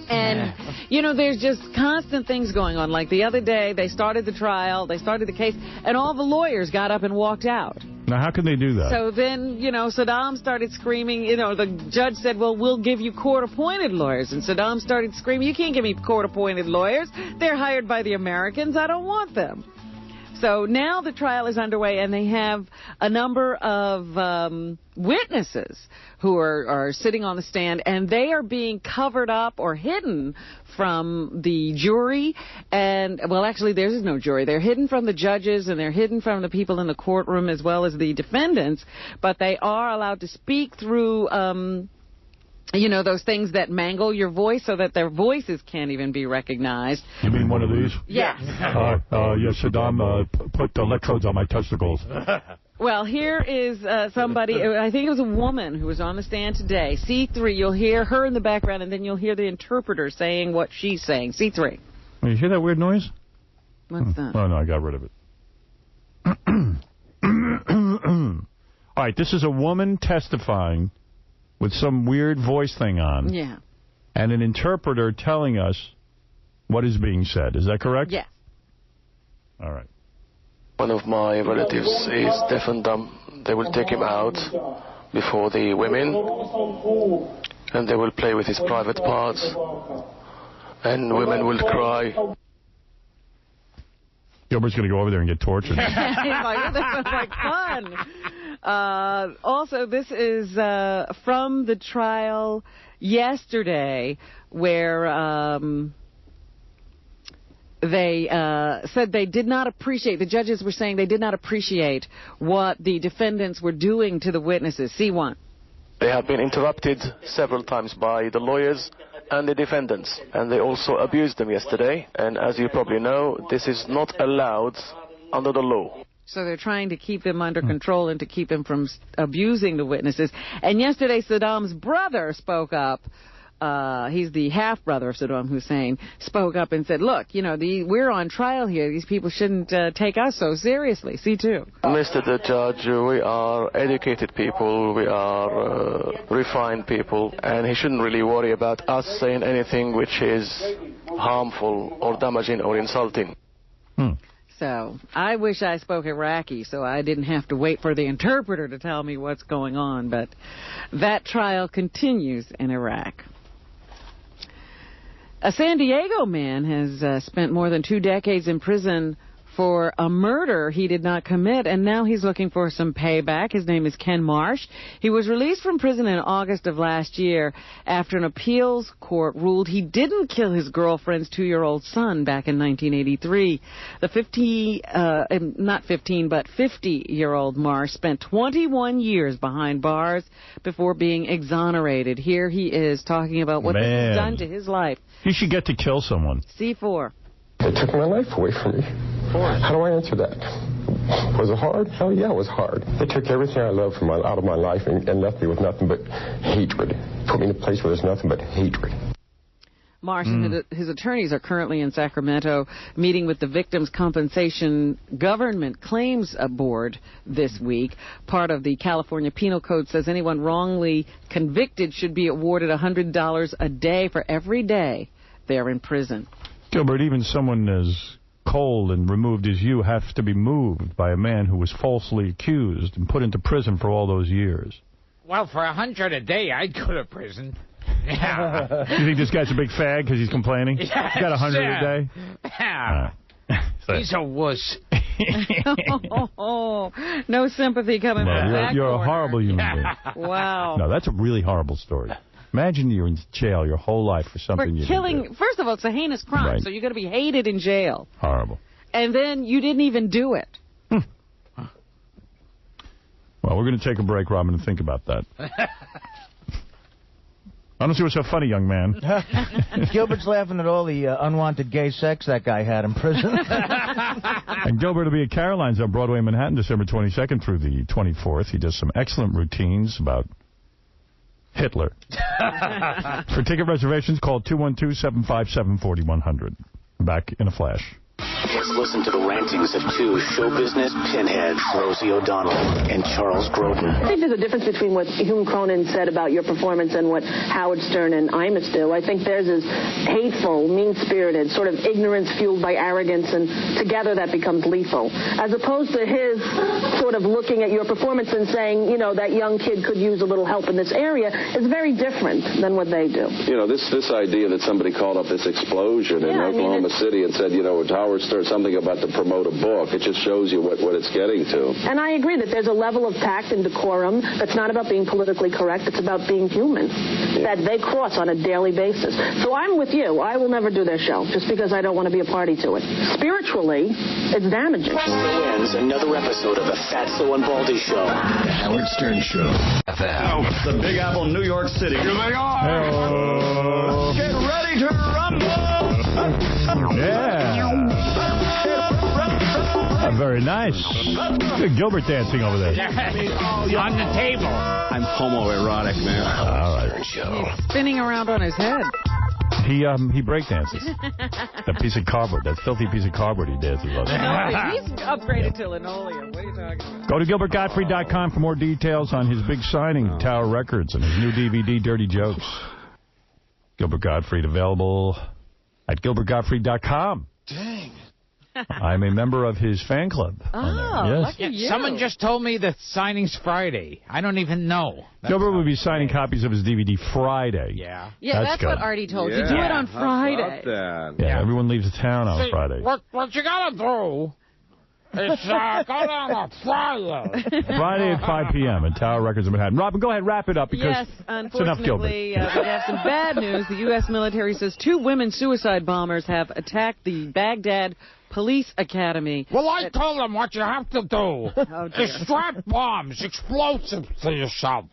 And, you know, there's just constant things going on. Like the other day, they started the trial, they started the case, and all the lawyers got up and walked out. Now, how can they do that? So then, you know, Saddam started screaming. You know, the judge said, well, we'll give you court-appointed lawyers. And Saddam started screaming, you can't give me court-appointed lawyers. They're hired by the Americans. I don't want them. So now the trial is underway, and they have a number of witnesses who are sitting on the stand, and they are being covered up or hidden from the jury. And, well, actually, there is no jury. They're hidden from the judges, and they're hidden from the people in the courtroom as well as the defendants. But they are allowed to speak through you know, those things that mangle your voice so that their voices can't even be recognized. You mean one of these? Yes. Yes, Saddam put electrodes on my testicles. Well, here is somebody, I think it was a woman who was on the stand today. C3, you'll hear her in the background, and then you'll hear the interpreter saying what she's saying. C3. You hear that weird noise? What's that? Oh, no, I got rid of it. All right, this is a woman testifying with some weird voice thing on. Yeah. And an interpreter telling us what is being said. Is that correct? Yes. All right. One of my relatives is deaf and dumb. They will take him out before the women, and they will play with his private parts, and women will cry. Gilbert's going to go over there and get tortured. He's like, oh, this sounds like fun. Also, this is from the trial yesterday where they said they did not appreciate, the judges were saying they did not appreciate what the defendants were doing to the witnesses. C1. They have been interrupted several times by the lawyers and the defendants, and they also abused them yesterday. And as you probably know, this is not allowed under the law. So they're trying to keep them under control and to keep them from abusing the witnesses. And yesterday, Saddam's brother spoke up. He's the half-brother of Saddam Hussein, spoke up and said, look, you know, we're on trial here. These people shouldn't take us so seriously. C2. Mr. the Judge, we are educated people, we are refined people, and he shouldn't really worry about us saying anything which is harmful or damaging or insulting. So I wish I spoke Iraqi so I didn't have to wait for the interpreter to tell me what's going on. But that trial continues in Iraq. A San Diego man has spent more than 2 decades in prison for a murder he did not commit, and now he's looking for some payback. His name is Ken Marsh. He was released from prison in August of last year after an appeals court ruled he didn't kill his girlfriend's 2-year-old son back in 1983. The 50-year-old Marsh spent 21 years behind bars before being exonerated. Here he is talking about what this has done to his life. You should get to kill someone. C4. They took my life away from me. How do I answer that? Was it hard? Hell yeah, it was hard. They took everything I loved out of my life and left me with nothing but hatred. Put me in a place where there's nothing but hatred. Marsh and his attorneys are currently in Sacramento meeting with the Victims' Compensation Government Claims Board this week. Part of the California Penal Code says anyone wrongly convicted should be awarded $100 a day for every day they're in prison. Gilbert, even someone as cold and removed as you have to be moved by a man who was falsely accused and put into prison for all those years. Well, for $100 a day, I'd go to prison. Yeah. You think this guy's a big fag because he's complaining? He's got $100 a day? Yeah. He's a wuss. No sympathy coming from that You're corner. a horrible human being. Wow. No, that's a really horrible story. Imagine you're in jail your whole life for something you didn't do. First of all, it's a heinous crime, Right. so you're going to be hated in jail. Horrible. And then you didn't even do it. Well, we're going to take a break, Robin, and think about that. I don't see what's so funny, young man. Gilbert's laughing at all the unwanted gay sex that guy had in prison. And Gilbert will be at Caroline's on Broadway in Manhattan, December 22nd through the 24th. He does some excellent routines about Hitler. For ticket reservations, call 212-757-4100. Back in a flash. Let's listen to the rantings of two show business pinheads, Rosie O'Donnell and Charles Grodin. I think there's a difference between what Hume Cronin said about your performance and what Howard Stern and Imus do. I think theirs is hateful, mean-spirited, sort of ignorance fueled by arrogance, and together that becomes lethal. As opposed to his sort of looking at your performance and saying, you know, that young kid could use a little help in this area is very different than what they do. You know, this idea that somebody called up this explosion in Oklahoma City and said, you know, Howard Stern, something about to promote a book. It just shows you what it's getting to. And I agree that there's a level of tact and decorum that's not about being politically correct. It's about being human, that they cross on a daily basis. So I'm with you. I will never do their show just because I don't want to be a party to it. Spiritually, it's damaging. So ends another episode of the Fatso and Baldy Show. The Howard Stern Show. FM. The Big Apple, New York City. Here they are. Get ready to rumble. Yeah. Very nice. Good Gilbert dancing over there. On the table. I'm homoerotic, man. All right. He's spinning around on his head. He breakdances. That piece of cardboard, that filthy piece of cardboard he dances on. He's upgraded to linoleum. What are you talking about? Go to GilbertGottfried.com for more details on his big signing, Tower Records, and his new DVD, Dirty Jokes. Gilbert Gottfried available at GilbertGottfried.com. Dang. I'm a member of his fan club. Lucky you. Someone just told me the signing's Friday. I don't even know. Gilbert will be signing copies of his DVD Friday. Yeah, that's what Artie told you. Do it on Friday. Yeah, everyone leaves town on Friday. What you gotta do is go down on Friday. Friday at 5 p.m. at Tower Records in Manhattan. Robin, go ahead, wrap it up because it's enough Gilbert. We have some bad news. The U.S. military says 2 women suicide bombers have attacked the Baghdad Police Academy. Well, I told them what you have to do is strap bombs, explosives to yourself.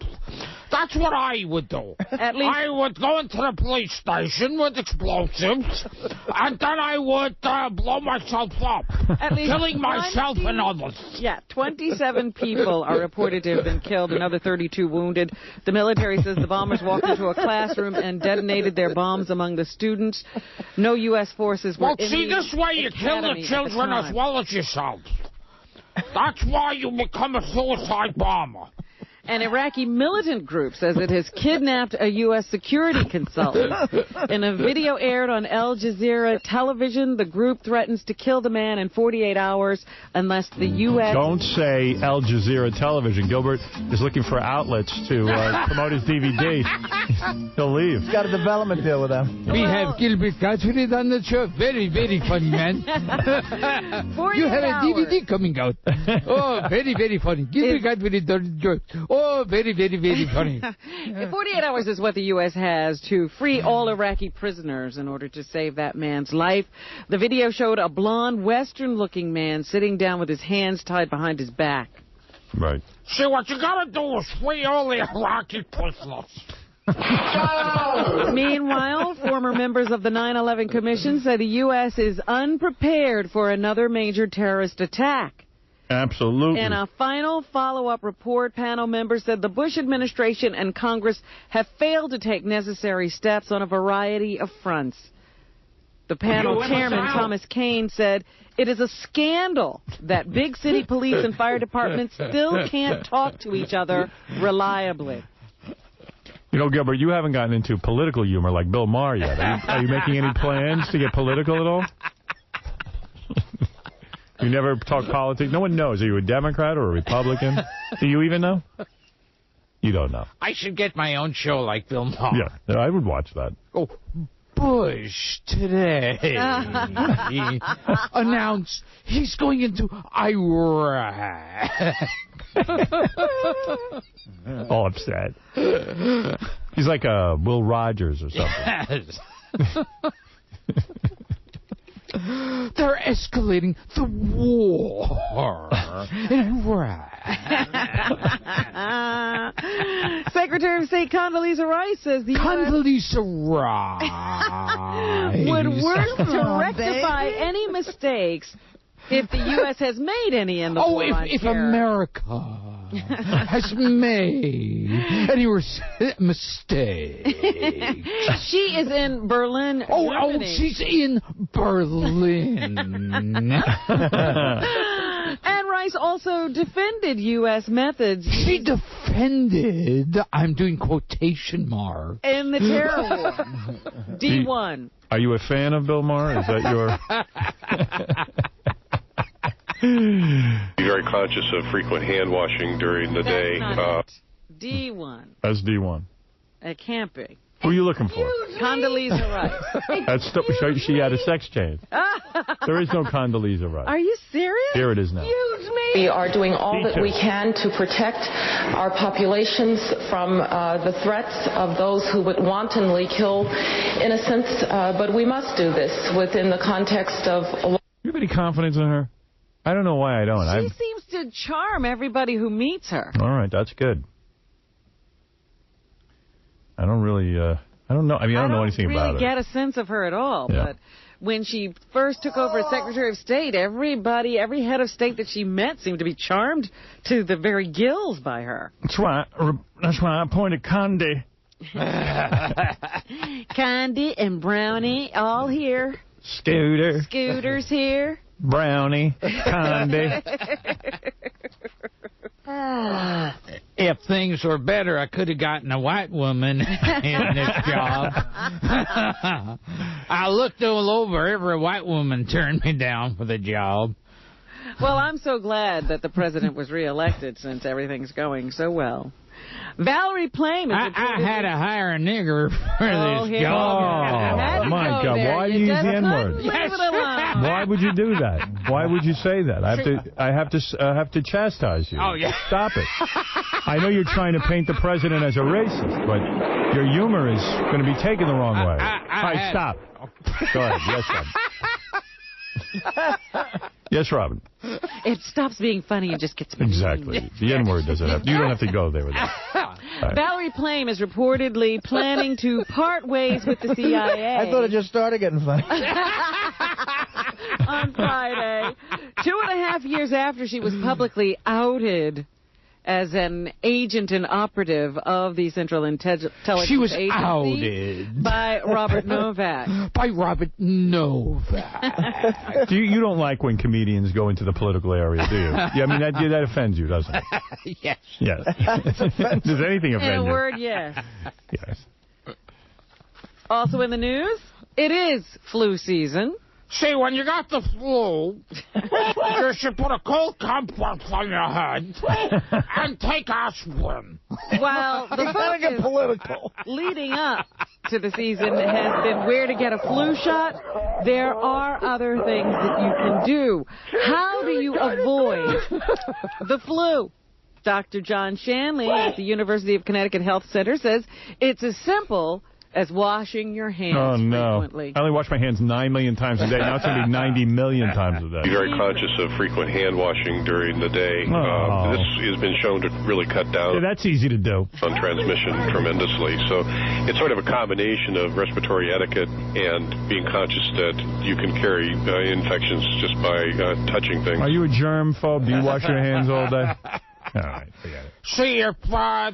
That's what I would do. I would go into the police station with explosives, and then I would blow myself up, killing myself and others. Yeah, 27 people are reported to have been killed, another 32 wounded. The military says the bombers walked into a classroom and detonated their bombs among the students. No U.S. forces were in the this way you kill the children as well as yourself. That's why you become a suicide bomber. An Iraqi militant group says it has kidnapped a U.S. security consultant. In a video aired on Al Jazeera television, the group threatens to kill the man in 48 hours unless the U.S. Don't say Al Jazeera television. Gilbert is looking for outlets to promote his DVD. He'll leave. He's got a development deal with them. We have Gilbert Gottfried on the show. Very, very funny, man. You have a DVD coming out. Oh, very, very funny. Gilbert Gottfried on the show. Oh, very, very, very funny. 48 hours is what the U.S. has to free all Iraqi prisoners in order to save that man's life. The video showed a blonde, Western-looking man sitting down with his hands tied behind his back. Right. See, what you gotta do is free all the Iraqi prisoners. Meanwhile, former members of the 9/11 Commission say the U.S. is unprepared for another major terrorist attack. Absolutely. In a final follow-up report, panel members said the Bush administration and Congress have failed to take necessary steps on a variety of fronts. The panel chairman, Thomas Kane, said, "It is a scandal that big city police and fire departments still can't talk to each other reliably." You know, Gilbert, you haven't gotten into political humor like Bill Maher yet. Are you making any plans to get political at all? You never talk politics? No one knows. Are you a Democrat or a Republican? Do you even know? You don't know. I should get my own show like Bill Maher. Yeah, I would watch that. Oh, Bush today announced he's going into Iraq. All upset. He's like a Will Rogers or something. Yes. They're escalating the war in Iraq. Condoleezza Rice says the Condoleezza Rice would work to rectify any mistakes if the U.S. has made any in the war on if terror. America has made any mistakes. She is in Berlin, Germany. She's in Berlin. And Rice also defended U.S. methods. She defended, I'm doing quotation marks, in the terror war. D1. Are you a fan of Bill Maher? Is that your... Be very conscious of frequent hand washing during the day. D1. That's D1. It can't be. Who are you looking for? Condoleezza Rice. She had a sex change. There is no Condoleezza Rice. Are you serious? Here it is now. We are doing all that we can to protect our populations from the threats of those who would wantonly kill innocents, but we must do this within the context of... You have any confidence in her? I don't know why I don't. She seems to charm everybody who meets her. All right, that's good. I don't really, I don't know. I mean, I don't know anything about her. I don't really get a sense of her at all, but when she first took over as Secretary of State, every head of state that she met seemed to be charmed to the very gills by her. That's why I appointed Condi. Condi and Brownie, all here. Scooter's here. Brownie, Condi. If things were better, I could have gotten a white woman in this job. I looked all over. Every white woman turned me down for the job. Well, I'm so glad that the president was reelected since everything's going so well. Valerie Plame. I had to hire a nigger for this job. Oh, my God. Why do you use the N-word? Why would you do that? Why would you say that? I have to chastise you. Oh, yeah. Stop it. I know you're trying to paint the president as a racist, but your humor is going to be taken the wrong way. All right, stop. Go ahead. Yes, Robin. Yes, Robin. It stops being funny and just gets mean. Exactly. The N-word doesn't have... You don't have to go there with that. Right. Valerie Plame is reportedly planning to part ways with the CIA. I thought it just started getting funny. On Friday. 2.5 years after she was publicly outed as an agent and operative of the Central Intelligence Agency. She was outed. By Robert Novak. By Robert Novak. You don't like when comedians go into the political area, do you? Yeah, I mean, that offends you, doesn't it? Yes. Yes. Does anything offend you? In a word, yes. Yes. Also in the news, it is flu season. See, when you got the flu, you should put a cold compress on your head and take aspirin. Well, the focus political leading up to the season has been where to get a flu shot. There are other things that you can do. How do you avoid the flu? Dr. John Shanley at the University of Connecticut Health Center says it's as simple as washing your hands frequently. I only wash my hands 9 million times a day. Now it's going to be 90 million times a day. Be very conscious of frequent hand washing during the day. This has been shown to really cut down. Yeah, that's easy to do. On transmission tremendously. So it's sort of a combination of respiratory etiquette and being conscious that you can carry infections just by touching things. Are you a germ phobe? Do you wash your hands all day? All right, forget it. See, if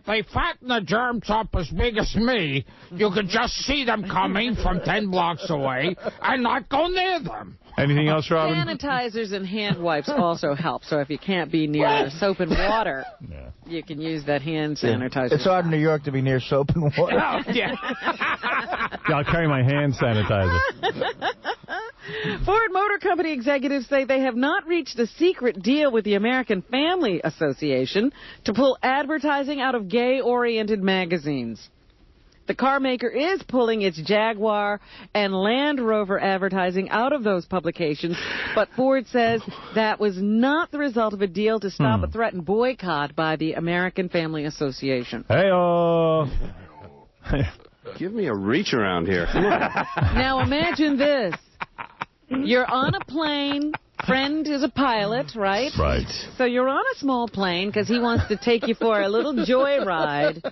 they fatten the germs up as big as me, you could just see them coming from 10 blocks away and not go near them. Anything else, Robin? Sanitizers and hand wipes also help. So if you can't be near soap and water, you can use that hand sanitizer. It's hard in New York to be near soap and water. Oh, yeah. I'll carry my hand sanitizer. Ford Motor Company executives say they have not reached a secret deal with the American Family Association to pull advertising out of gay-oriented magazines. The car maker is pulling its Jaguar and Land Rover advertising out of those publications, but Ford says that was not the result of a deal to stop a threatened boycott by the American Family Association. Hey-oh. Give me a reach around here. Now imagine this. You're on a plane. Friend is a pilot, right? Right. So you're on a small plane because he wants to take you for a little joyride.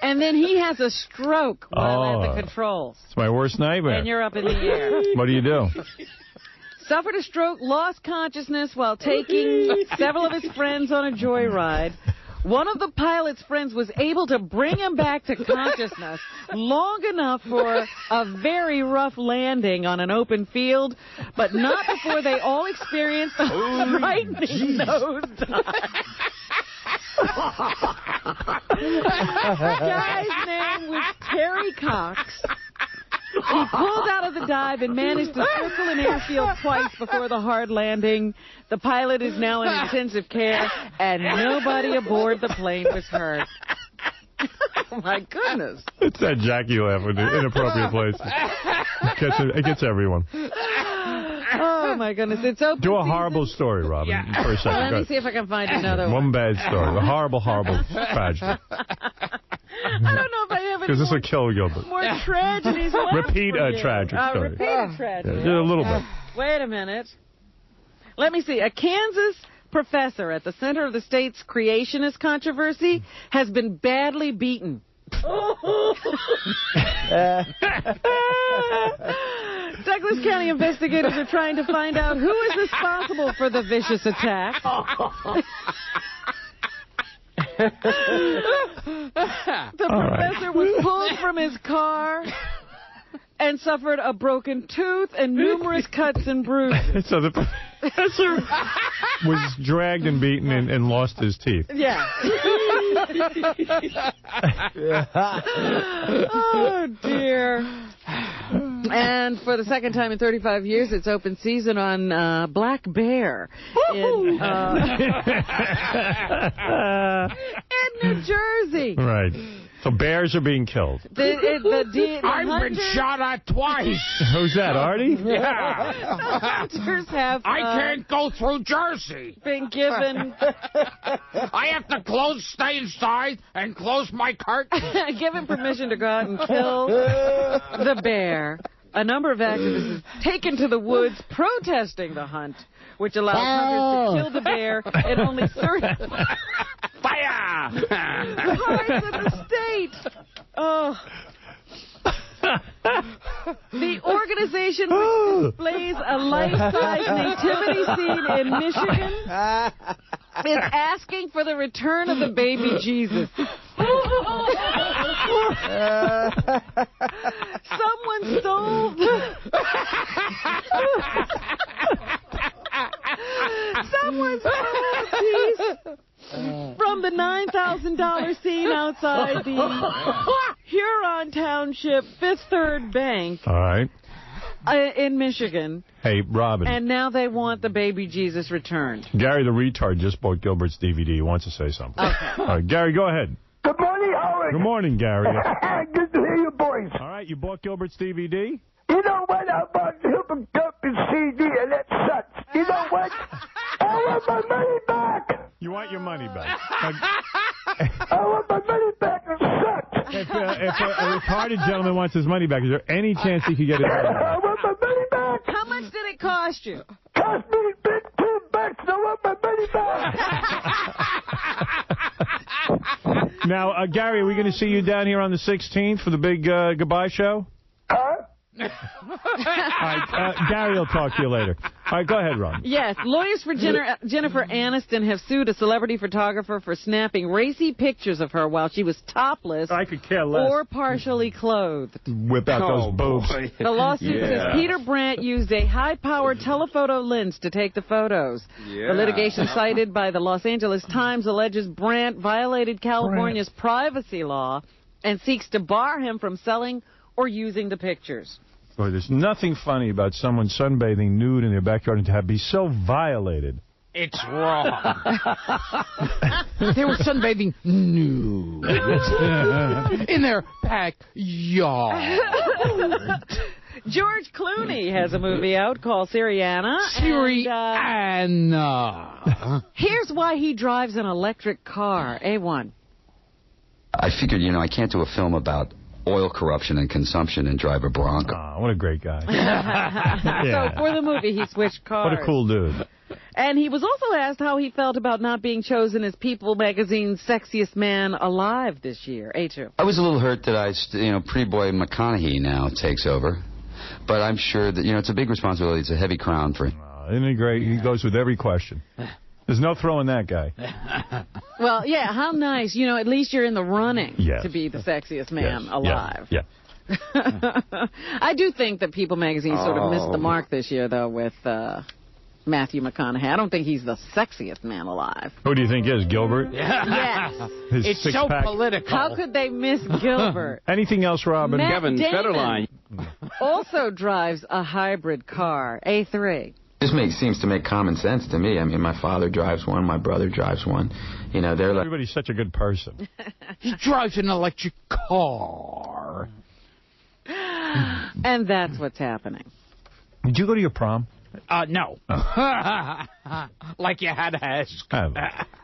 And then he has a stroke while at the controls. It's my worst nightmare. And you're up in the air. What do you do? Suffered a stroke, lost consciousness while taking several of his friends on a joyride. One of the pilot's friends was able to bring him back to consciousness long enough for a very rough landing on an open field, but not before they all experienced a frightening nosedive. The guy's name was Terry Cox. He pulled out of the dive and managed to circle an airfield twice before the hard landing. The pilot is now in intensive care, and nobody aboard the plane was hurt. Oh, my goodness. It's that Jackie laugh in inappropriate places. It gets everyone. Oh, my goodness. It's open Do a horrible story, Robin, for a second. Let me see if I can find another one. One bad story. A horrible, horrible tragedy. I don't know if I have any Because this will kill Gilbert. more tragedies left. Repeat a tragic story. Repeat a tragedy. Yeah, a little bit. Wait a minute. Let me see. A Kansas professor at the center of the state's creationist controversy has been badly beaten. Douglas County investigators are trying to find out who is responsible for the vicious attack. The professor was pulled from his car and suffered a broken tooth and numerous cuts and bruises. So the professor was dragged and beaten and lost his teeth. Yeah. Oh, dear. And for the second time in 35 years, it's open season on Black Bear in New Jersey. Right. So bears are being killed. I've been shot at twice. Who's that, Artie? Yeah. Hunters have... I can't go through Jersey. Been given... I have to stay inside and close my curtain. Given permission to go out and kill the bear. A number of activists have taken to the woods protesting the hunt, which allows hunters to kill the bear in only certain Fire! parts of the state. Oh. The organization which displays a life-size nativity scene in Michigan is asking for the return of the baby Jesus. Someone stole a piece from the $9,000 scene outside the Huron Township Fifth Third Bank. All right. In Michigan. Hey, Robin. And now they want the baby Jesus returned. Gary the retard just bought Gilbert's DVD. He wants to say something. Okay. All right, Gary, go ahead. Good morning, Howard. Good morning, Gary. Good to hear you, boys. All right, you bought Gilbert's DVD? You know what? I bought Gilbert Gottfried's CD, and that sucks. You know what? I want my money back. You want your money back? I want my money back. It sucks. If a retarded gentleman wants his money back, is there any chance he could get his money back? I want my money back. How much did it cost you? Cost me $2. I want my money back. Now, Gary, are we going to see you down here on the 16th for the big goodbye show? Huh? All right, Gary will talk to you later. All right, go ahead, Ron. Yes, lawyers for Jennifer Aniston have sued a celebrity photographer for snapping racy pictures of her while she was topless I could care less. or partially clothed. Whip out those boobs. The lawsuit says Peter Brandt used a high-powered telephoto lens to take the photos. The litigation cited by the Los Angeles Times alleges Brandt violated California's privacy law and seeks to bar him from selling or using the pictures. Boy, there's nothing funny about someone sunbathing nude in their backyard and to be so violated. It's wrong. They were sunbathing nude in their backyard. George Clooney has a movie out called Syriana. Syriana. Here's why he drives an electric car. A1. I figured, I can't do a film about oil corruption and consumption and drive a Bronco. Oh, what a great guy. So for the movie, he switched cars. What a cool dude. And he was also asked how he felt about not being chosen as People magazine's sexiest man alive this year. A2. I was a little hurt that pretty boy McConaughey now takes over. But I'm sure that, it's a big responsibility. It's a heavy crown for him. Isn't he great? He goes with every question. There's no throwing that guy. Well, yeah, how nice. At least you're in the running to be the sexiest man alive. Yeah. I do think that People magazine sort of missed the mark this year, though, with Matthew McConaughey. I don't think he's the sexiest man alive. Who do you think is, Gilbert? Yes. It's so political. How could they miss Gilbert? Anything else, Robin? Kevin Federline also drives a hybrid car, A3. This seems to make common sense to me. I mean, my father drives one, my brother drives one. They're like... Everybody's such a good person. He drives an electric car. And that's what's happening. Did you go to your prom? No. Like you had to ask.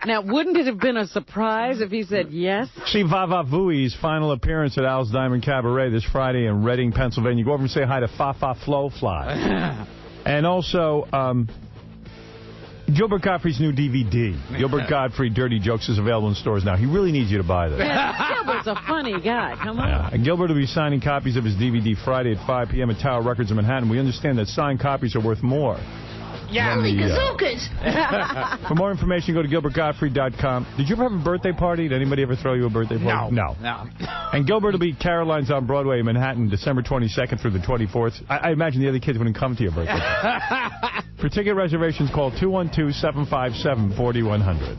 Now, wouldn't it have been a surprise if he said yes? See Vava Vui's final appearance at Al's Diamond Cabaret this Friday in Reading, Pennsylvania. Go over and say hi to Fa Flo Fly. And also, Gilbert Gottfried's new DVD, Gilbert Gottfried Dirty Jokes, is available in stores now. He really needs you to buy this. Yeah, Gilbert's a funny guy. Come on. And Gilbert will be signing copies of his DVD Friday at 5 p.m. at Tower Records in Manhattan. We understand that signed copies are worth more. Yeah, For more information, go to GilbertGottfried.com. Did you ever have a birthday party? Did anybody ever throw you a birthday party? No. And Gilbert will be Caroline's on Broadway in Manhattan, December 22nd through the 24th. I imagine the other kids wouldn't come to your birthday party. For ticket reservations, call 212-757-4100.